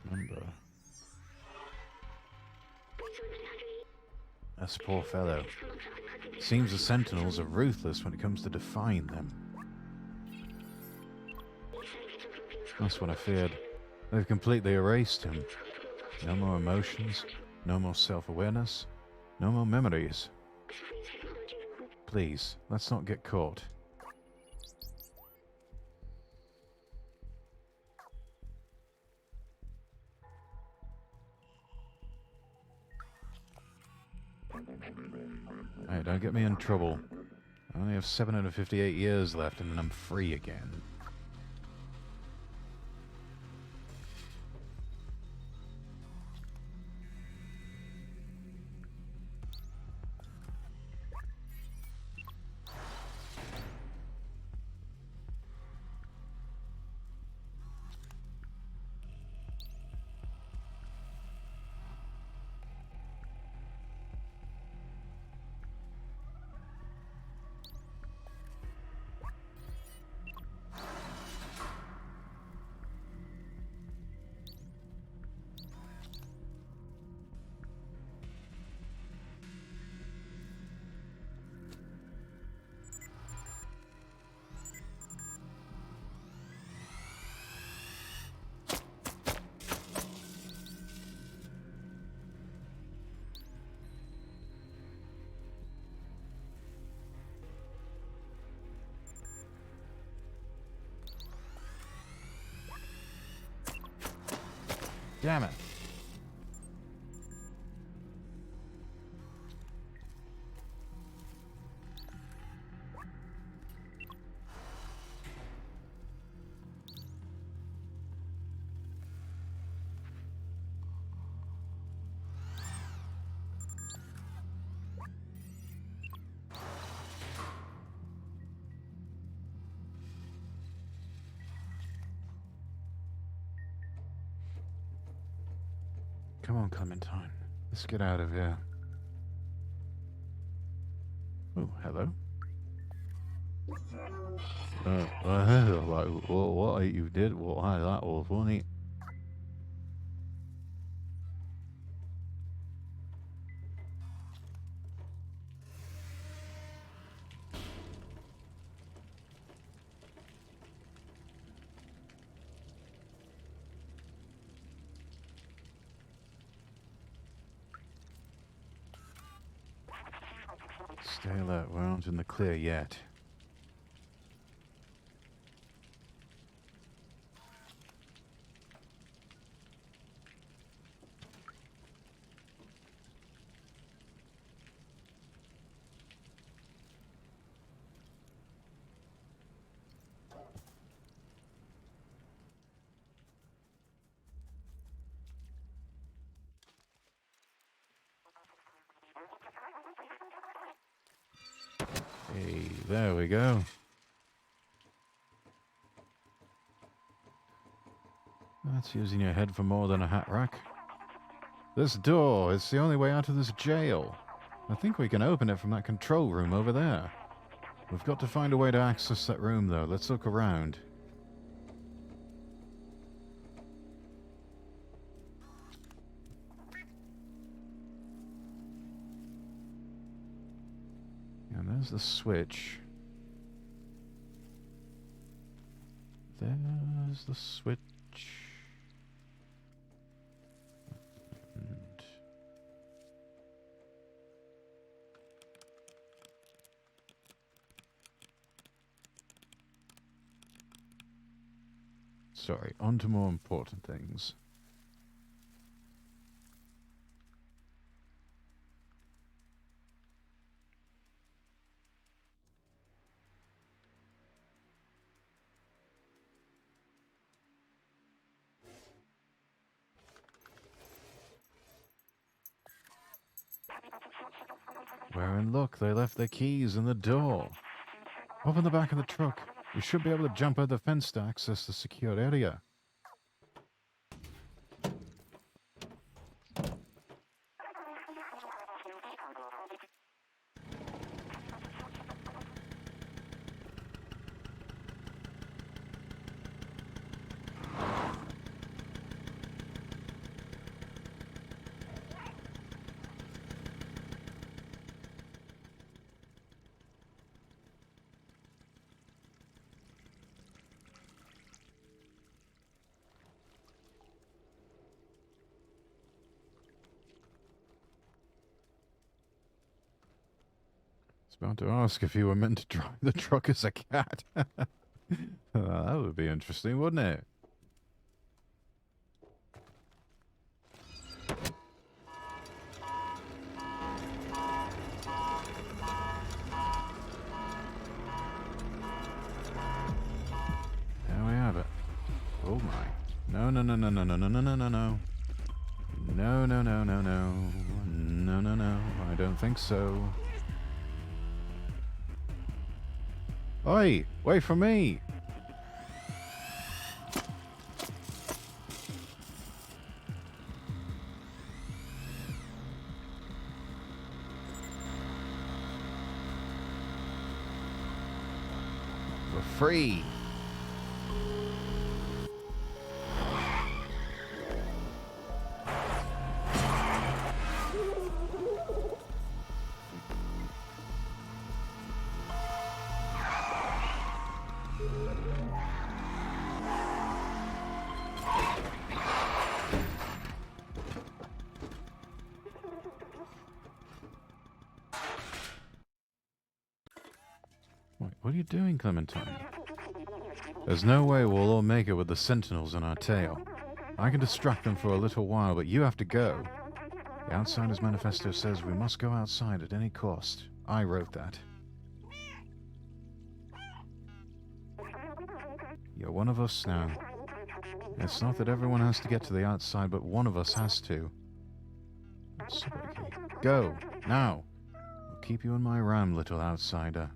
Remember. This poor fellow. Seems the Sentinels are ruthless when it comes to defying them. That's what I feared. They've completely erased him. No more emotions, no more self-awareness, no more memories. Please, let's not get caught. Hey, don't get me in trouble. I only have 758 years left and then I'm free again. Damn it. Come on, Clementine. Let's get out of here. Oh, hello. Like, what you did? Why, that was funny. Stay alert. We aren't in the clear yet. Hey, there we go. That's using your head for more than a hat rack. This door is the only way out of this jail. I think we can open it from that control room over there. We've got to find a way to access that room, though. Let's look around. And there's the switch. There's the switch. And sorry, on to more important things. Where and look, they left their keys in the door. Open the back of the truck. We should be able to jump over the fence to access the secure area. I was about to ask if you were meant to drive the truck as a cat. That would be interesting, wouldn't it? There we have it. Oh my. No, no, no, no, no, no, no, no, no, no, no. No, no, no, no, no. No, no, no. I don't think so. Oi! Wait for me! For free! Wait, what are you doing, Clementine? There's no way we'll all make it with the sentinels on our tail. I can distract them for a little while, but you have to go. The Outsider's Manifesto says we must go outside at any cost. I wrote that. You're one of us now. It's not that everyone has to get to the outside, but one of us has to. Sorry. Go, now. I'll keep you in my ram, little outsider.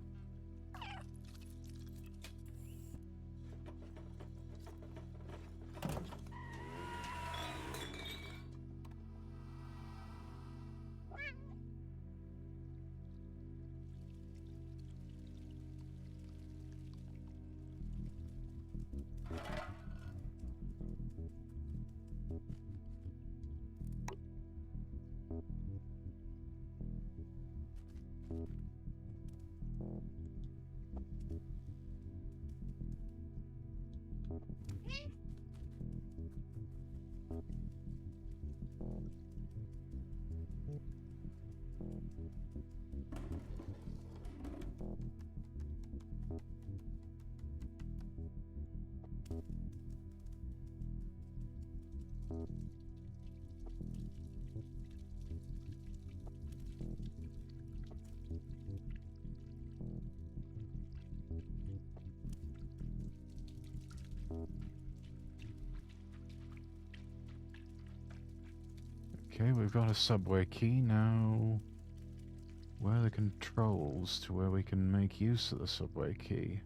Okay, we've got a subway key now. Where are the controls to where we can make use of the subway key?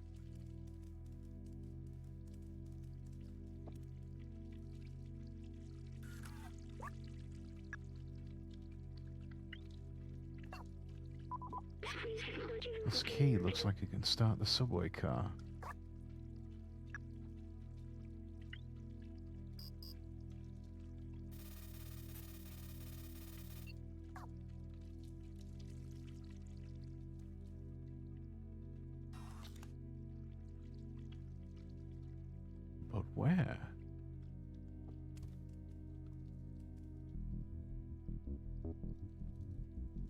This key looks like it can start the subway car. But where?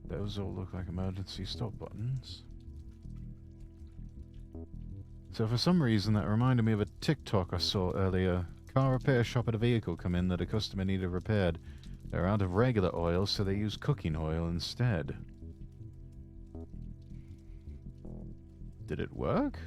Those all look like emergency stop buttons. So for some reason that reminded me of a TikTok I saw earlier. Car repair shop had a vehicle come in that a customer needed repaired. They're out of regular oil, so they use cooking oil instead. Did it work?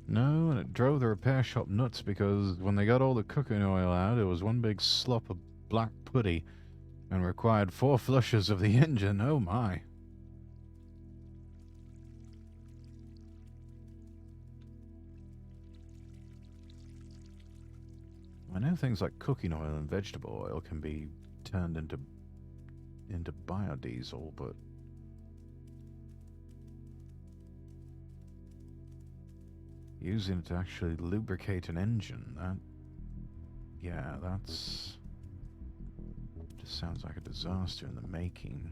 No, and it drove the repair shop nuts because when they got all the cooking oil out, it was one big slop of black putty and required 4 flushes of the engine. Oh my. I know things like cooking oil and vegetable oil can be turned into biodiesel, but using it to actually lubricate an engine, that's just sounds like a disaster in the making.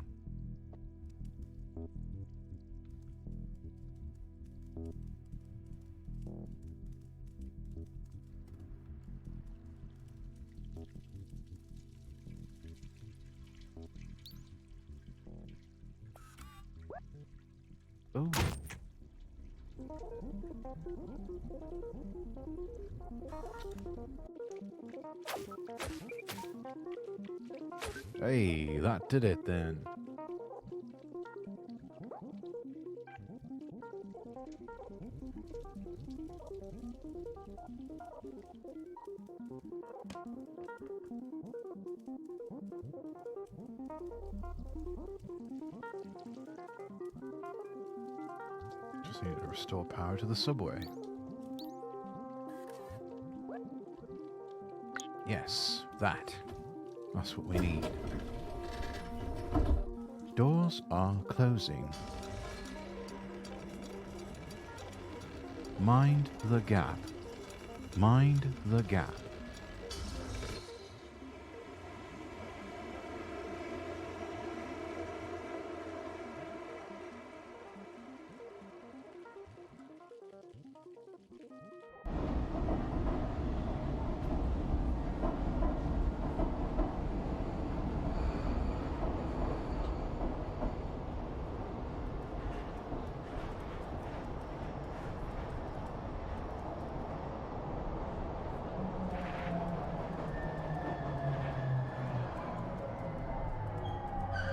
Oh. Hey, that did it then. Just need to restore power to the subway. Yes, that's what we need. Doors are closing. Mind the gap. Mind the gap.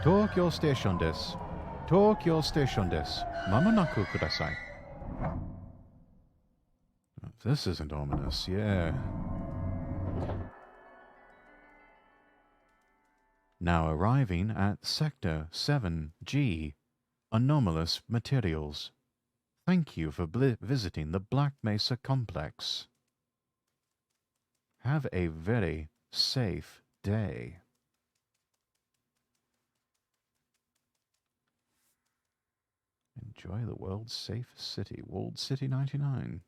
Tokyo Station desu. Tokyo Station desu. Mamamonaku kudasai. This isn't ominous, yeah. Now arriving at Sector 7G, Anomalous Materials. Thank you for visiting the Black Mesa Complex. Have a very safe day. Enjoy the world's safest city, Walled City 99.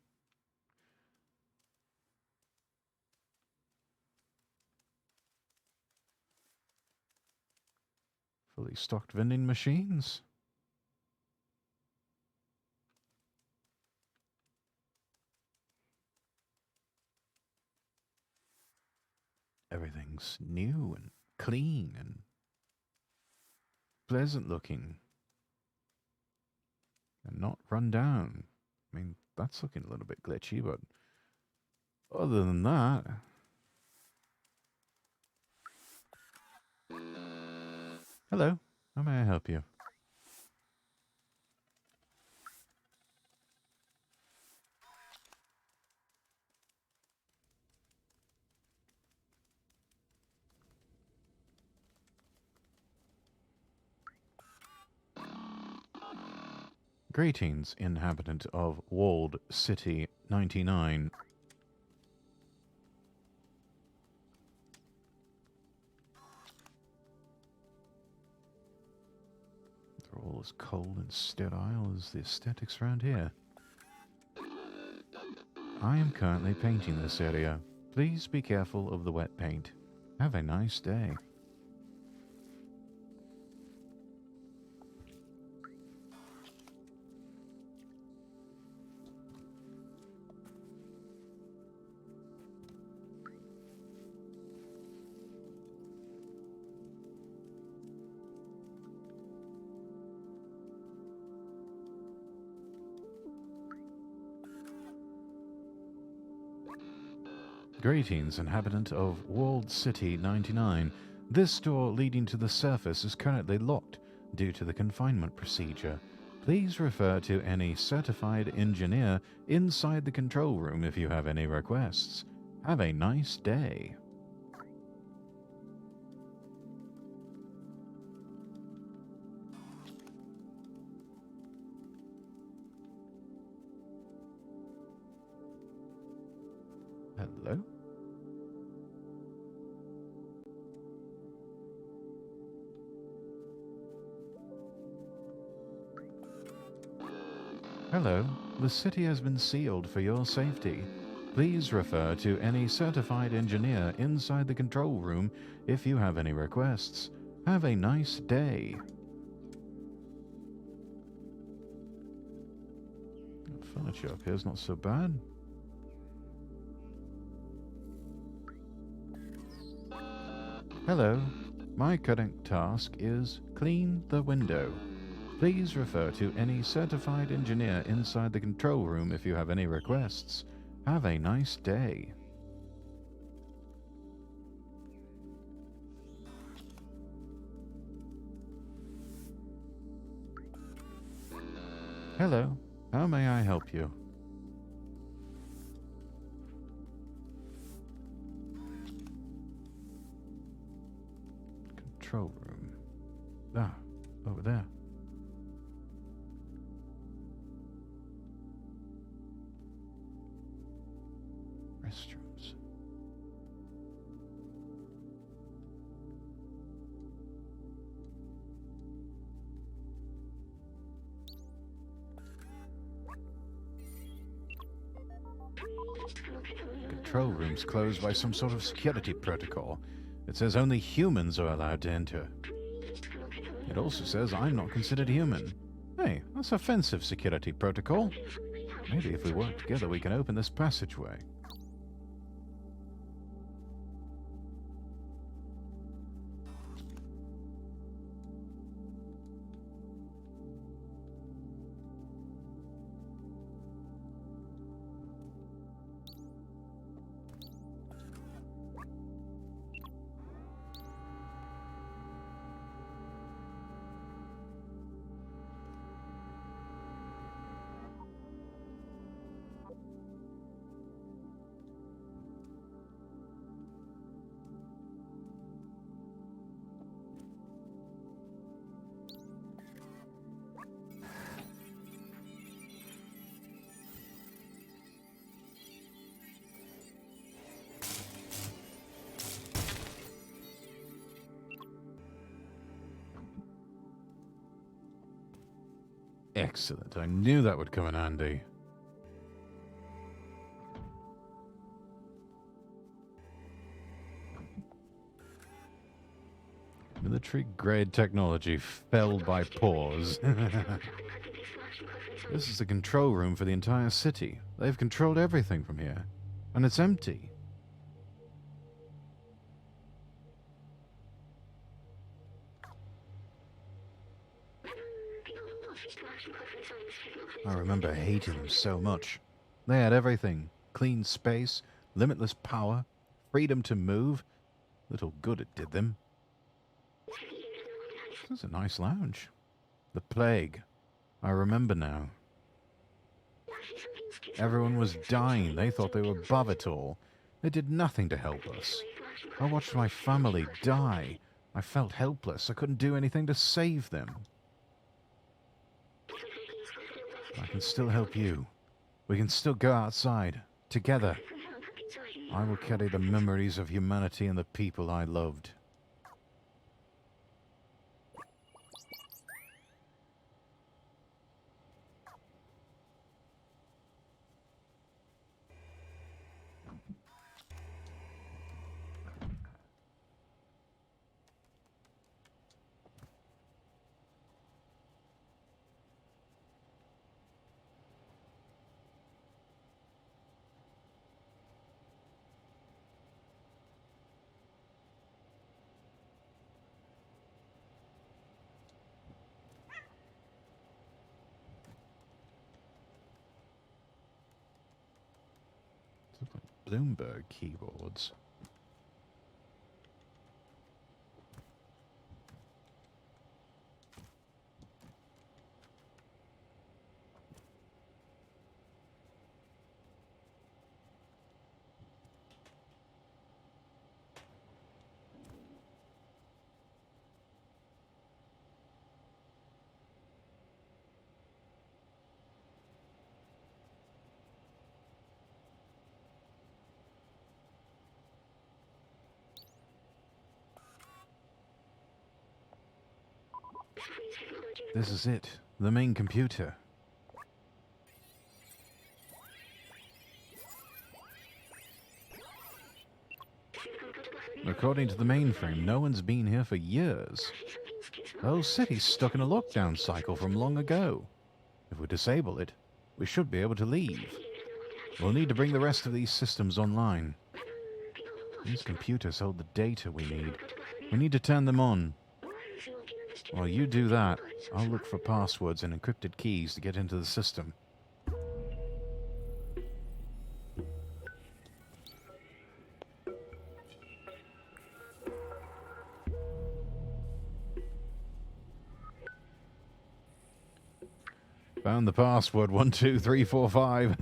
Fully stocked vending machines. everything's new and clean and pleasant looking and not run down. I mean, that's looking a little bit glitchy, but other than that... Hello, how may I help you? Greetings, inhabitant of Walled City 99. They're all as cold and sterile as the aesthetics around here. I am currently painting this area. Please be careful of the wet paint. Have a nice day. Greetings, inhabitant of Walled City 99. This door leading to the surface is currently locked due to the confinement procedure. Please refer to any certified engineer inside the control room if you have any requests. Have a nice day. Hello? Hello. The city has been sealed for your safety. Please refer to any certified engineer inside the control room if you have any requests. Have a nice day. The furniture up here is not so bad. Hello. My current task is clean the window. Please refer to any certified engineer inside the control room if you have any requests. Have a nice day. Hello, how may I help you? Control room. Ah, over there. Restrooms. Control room's closed by some sort of security protocol. It says only humans are allowed to enter. It also says I'm not considered human. Hey, that's offensive security protocol. Maybe if we work together we can open this passageway. Excellent. I knew that would come in handy. Military-grade technology felled by paws. This is the control room for the entire city. They've controlled everything from here. And it's empty. I remember hating them so much. They had everything. Clean space, limitless power, freedom to move. Little good it did them. This is a nice lounge. The plague. I remember now. Everyone was dying. They thought they were above it all. They did nothing to help us. I watched my family die. I felt helpless. I couldn't do anything to save them. I can still help you. We can still go outside, together. I will carry the memories of humanity and the people I loved. Bloomberg keyboards. This is it. The main computer. According to the mainframe, no one's been here for years. The whole city's stuck in a lockdown cycle from long ago. If we disable it, we should be able to leave. We'll need to bring the rest of these systems online. These computers hold the data we need. We need to turn them on. While you do that, I'll look for passwords and encrypted keys to get into the system. Found the password 12345.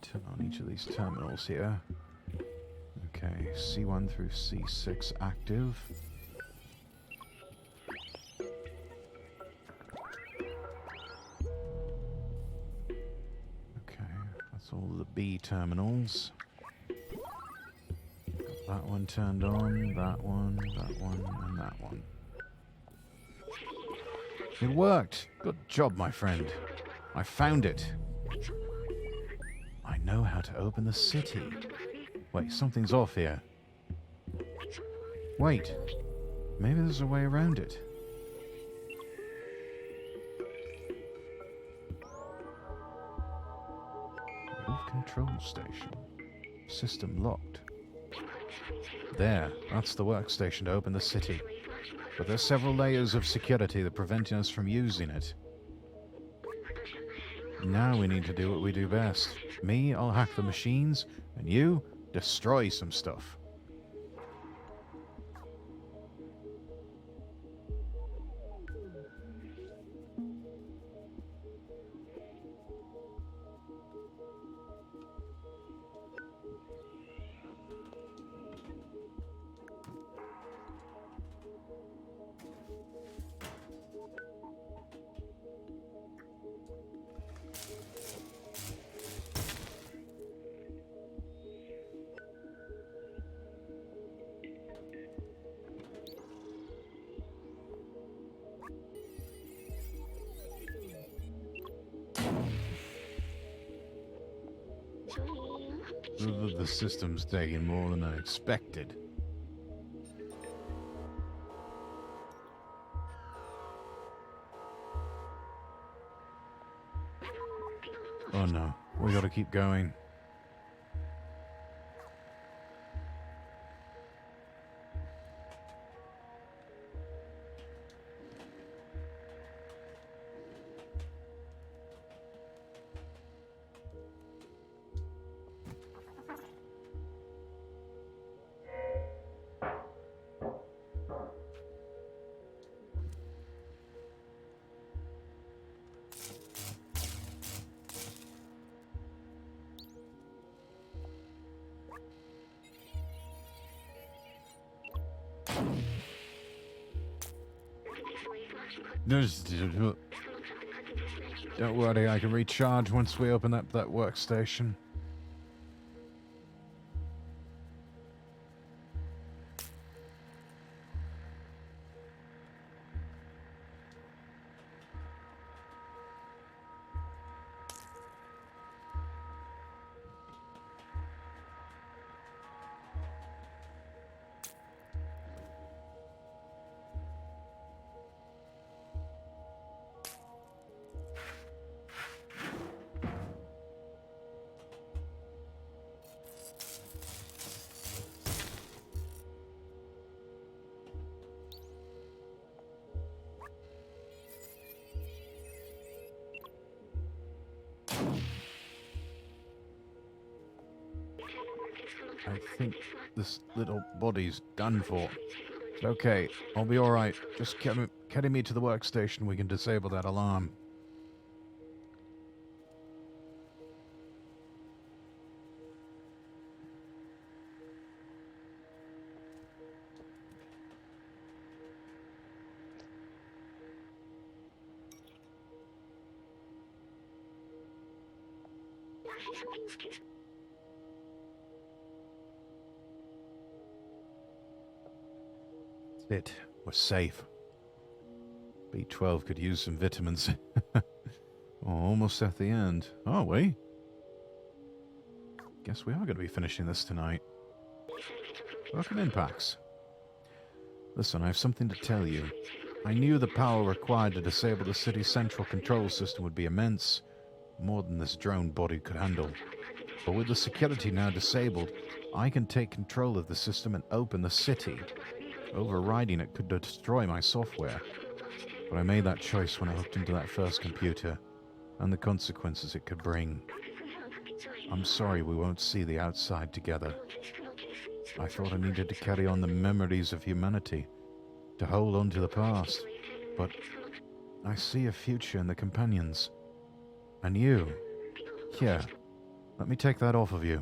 Turn on each of these terminals here. Okay, C1 through C6 active. That's all the B terminals. Got that one turned on, that one, and that one. It worked! Good job, my friend. I found it. I know how to open the city. Wait, something's off here. Wait. Maybe there's a way around it. Control station. System locked. There, that's the workstation to open the city. But there's several layers of security that prevent us from using it. Now we need to do what we do best. Me, I'll hack the machines, and you, destroy some stuff. The system's taking more than I expected. Oh no, we gotta keep going. Don't worry, I can recharge once we open up that workstation. I think this little body's done for. Okay, I'll be alright. Just getting me to the workstation, we can disable that alarm. It was safe. B12 could use some vitamins. Oh, almost at the end. Are we? Guess we are going to be finishing this tonight. Welcome in, Pax. Listen, I have something to tell you. I knew the power required to disable the city's central control system would be immense, more than this drone body could handle. But with the security now disabled, I can take control of the system and open the city. Overriding it could destroy my software. But I made that choice when I hooked into that first computer, and the consequences it could bring. I'm sorry we won't see the outside together. I thought I needed to carry on the memories of humanity, to hold on to the past, but I see a future in the companions. And you. Here, let me take that off of you.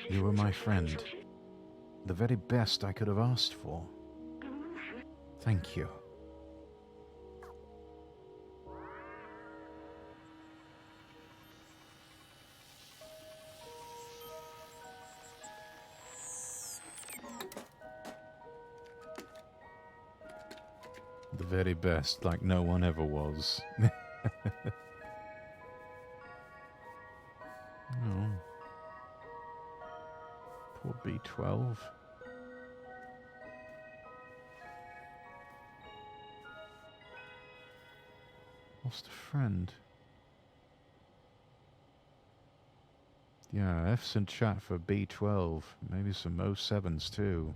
You were my friend. The very best I could have asked for. Thank you. The very best, like no one ever was. Oh. Poor B12. Lost a friend. Yeah, F's in chat for B12. Maybe some 07s too.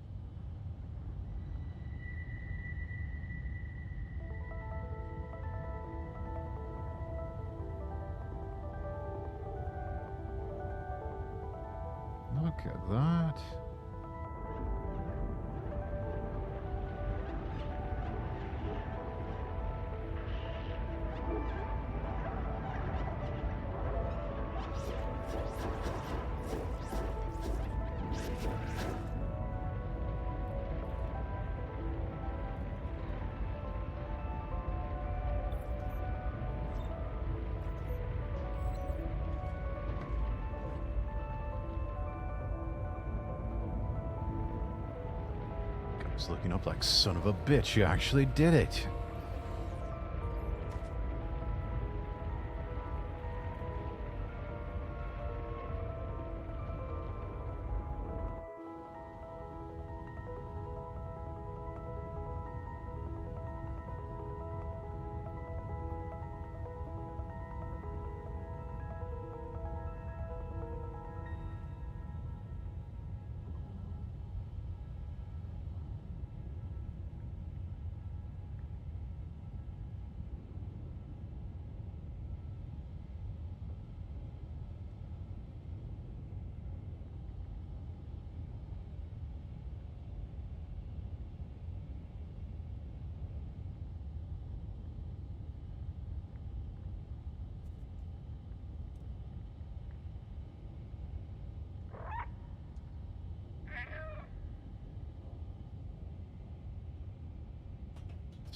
Look at that. Guy's looking up like son of a bitch. You actually did it.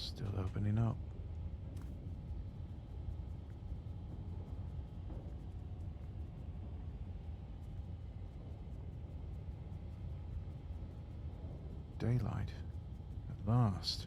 Still opening up. Daylight. At last.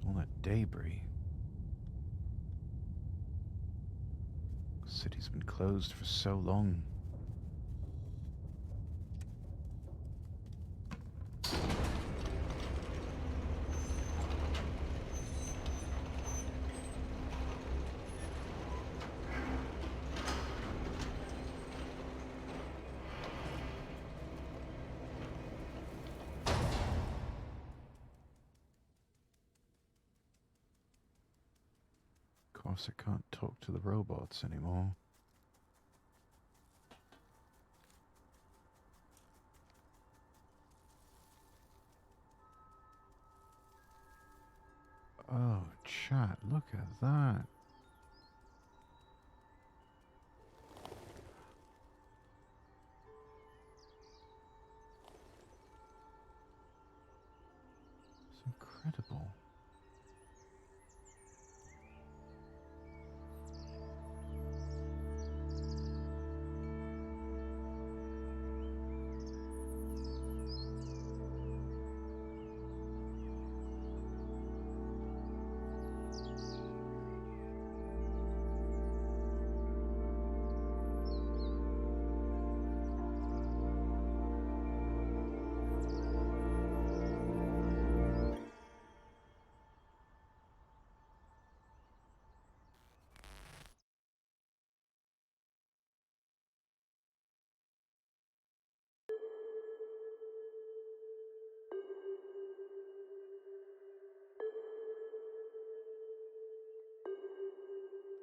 All that debris. City's been closed for so long. Of course, I can't talk to the robots anymore. Oh, chat, look at that. It's incredible.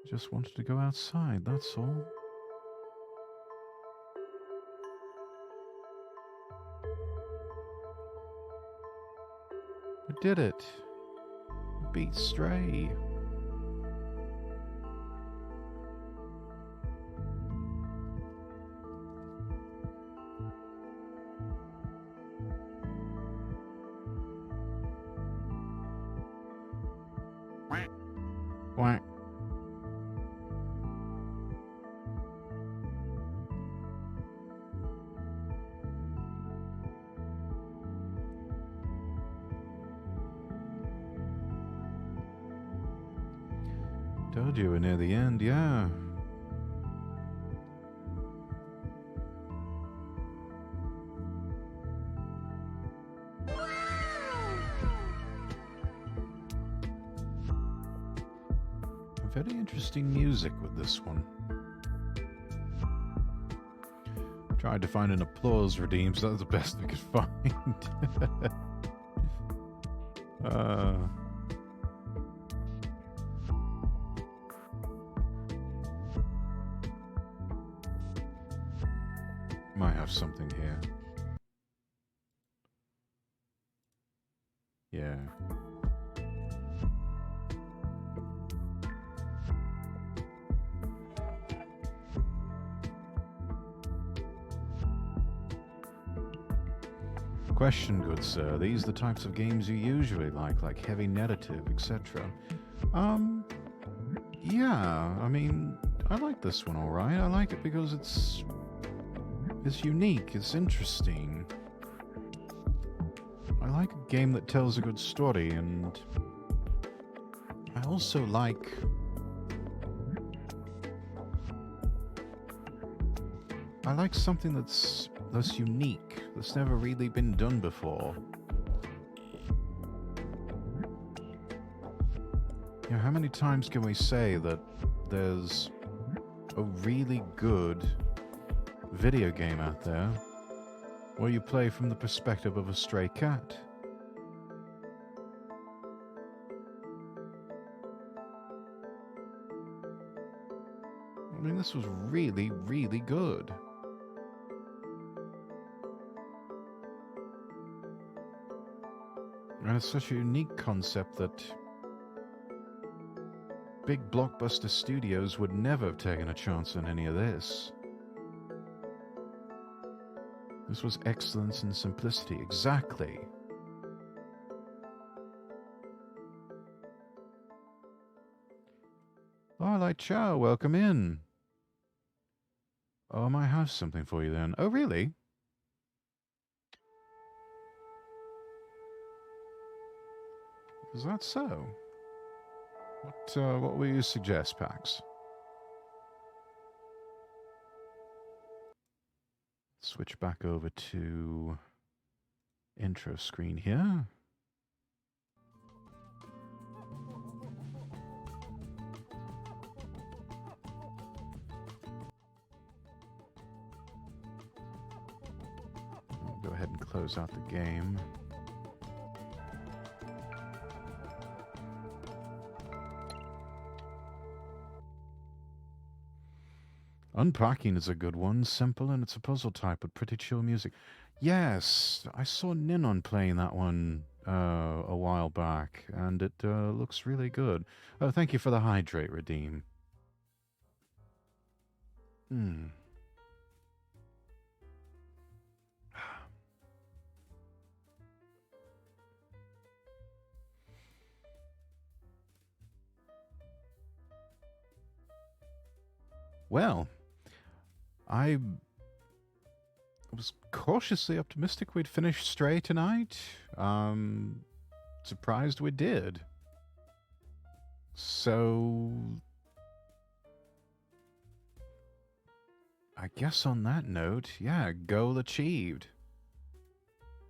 Just wanted to go outside, that's all. I did it. Beat Stray. Quack. Told you we're near the end, yeah. Very interesting music with this one. Tried to find an applause redeem, so that was the best we could find. Might have something here. Yeah. Question, good sir. These the types of games you usually like heavy narrative, etc. Yeah, I mean, I like this one alright. I like it because it's unique, it's interesting. I like a game that tells a good story, and I also like something that's unique, that's never really been done before. You know, how many times can we say that there's a really good video game out there where you play from the perspective of a stray cat? mean, this was really, really good. And it's such a unique concept that big blockbuster studios would never have taken a chance on any of this. This was excellence and simplicity, exactly. Oh, Light Chow, welcome in. Oh, I might have something for you then. Oh, really? Is that so? What will you suggest, Pax? Switch back over to intro screen here. I'll go ahead and close out the game. Unpacking is a good one. Simple, and it's a puzzle type with pretty chill music. Yes, I saw Ninon playing that one a while back, and it looks really good. Oh, thank you for the hydrate, Redeem. Well, I was cautiously optimistic we'd finish Stray tonight. Surprised we did. So, I guess on that note, yeah, goal achieved.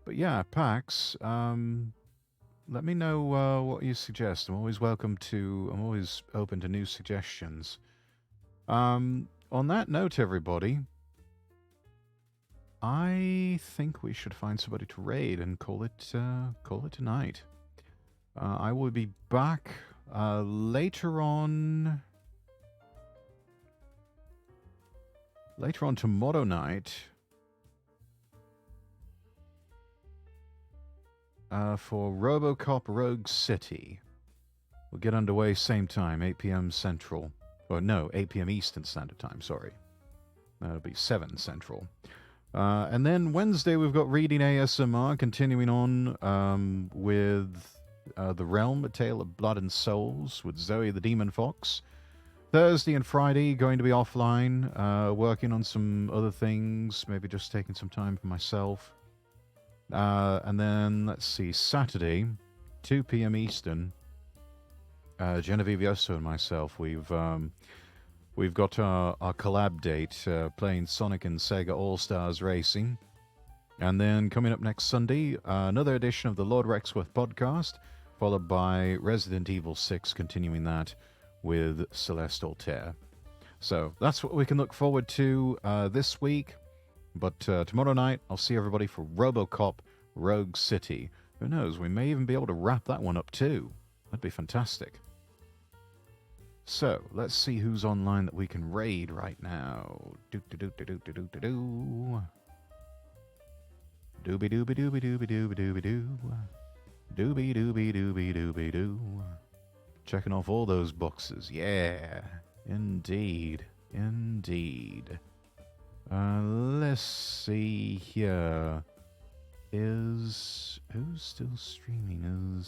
But yeah, Pax, let me know what you suggest. I'm always open to new suggestions. On that note, everybody, I think we should find somebody to raid and call it tonight. I will be back later on tomorrow night for RoboCop Rogue City. We'll get underway same time, 8 p.m. Central. Or no, 8 p.m. Eastern Standard Time, sorry. That'll be 7 Central. And then Wednesday we've got Reading ASMR, continuing on with The Realm, A Tale of Blood and Souls with Zoe the Demon Fox. Thursday and Friday going to be offline, working on some other things, maybe just taking some time for myself. And then, let's see, Saturday, 2 p.m. Eastern, Genevieve Yosso and myself, we've got our collab date playing Sonic and Sega All-Stars Racing. And then coming up next Sunday, another edition of the Lord Rexworth podcast, followed by Resident Evil 6, continuing that with Celeste Altair. So that's what we can look forward to this week. But tomorrow night, I'll see everybody for RoboCop Rogue City. Who knows, we may even be able to wrap that one up too. That'd be fantastic. So, let's see who's online that we can raid right now. Do-do-do-do-do-do-do-do. Dooby-dooby-dooby-dooby-dooby-dooby-doo. Dooby-dooby-dooby-dooby-doo. Checking off all those boxes. Yeah, indeed. Indeed. Let's see here. Who's still streaming?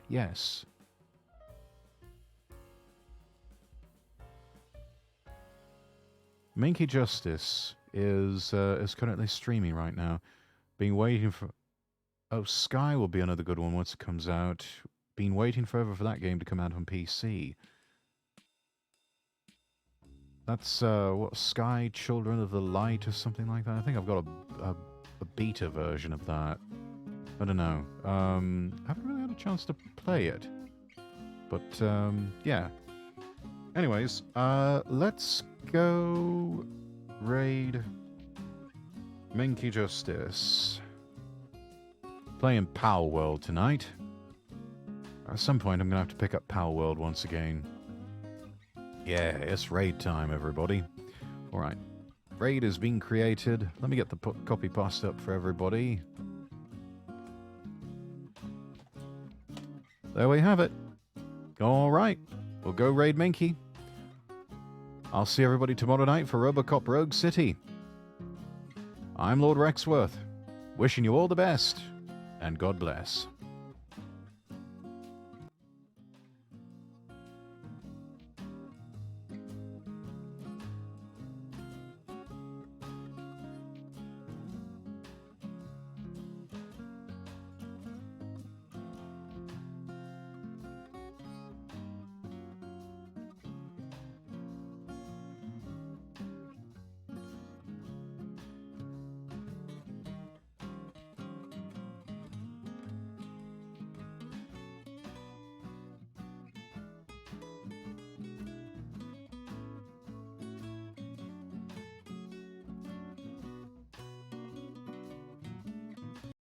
Yes. Minky Justice is currently streaming right now. Been waiting for... Oh, Sky will be another good one once it comes out. Been waiting forever for that game to come out on PC. That's, what, Sky Children of the Light or something like that? I think I've got a beta version of that. I don't know. Haven't really had a chance to play it. But, yeah. Anyways, let's go raid Minky Justice. Playing Power World tonight. At some point, I'm going to have to pick up Power World once again. Yeah, it's raid time, everybody. All right. Raid has been created. Let me get the copy paste up for everybody. There we have it. All right. We'll go raid Minky. I'll see everybody tomorrow night for Robocop Rogue City. I'm Lord Rexworth, wishing you all the best, and God bless.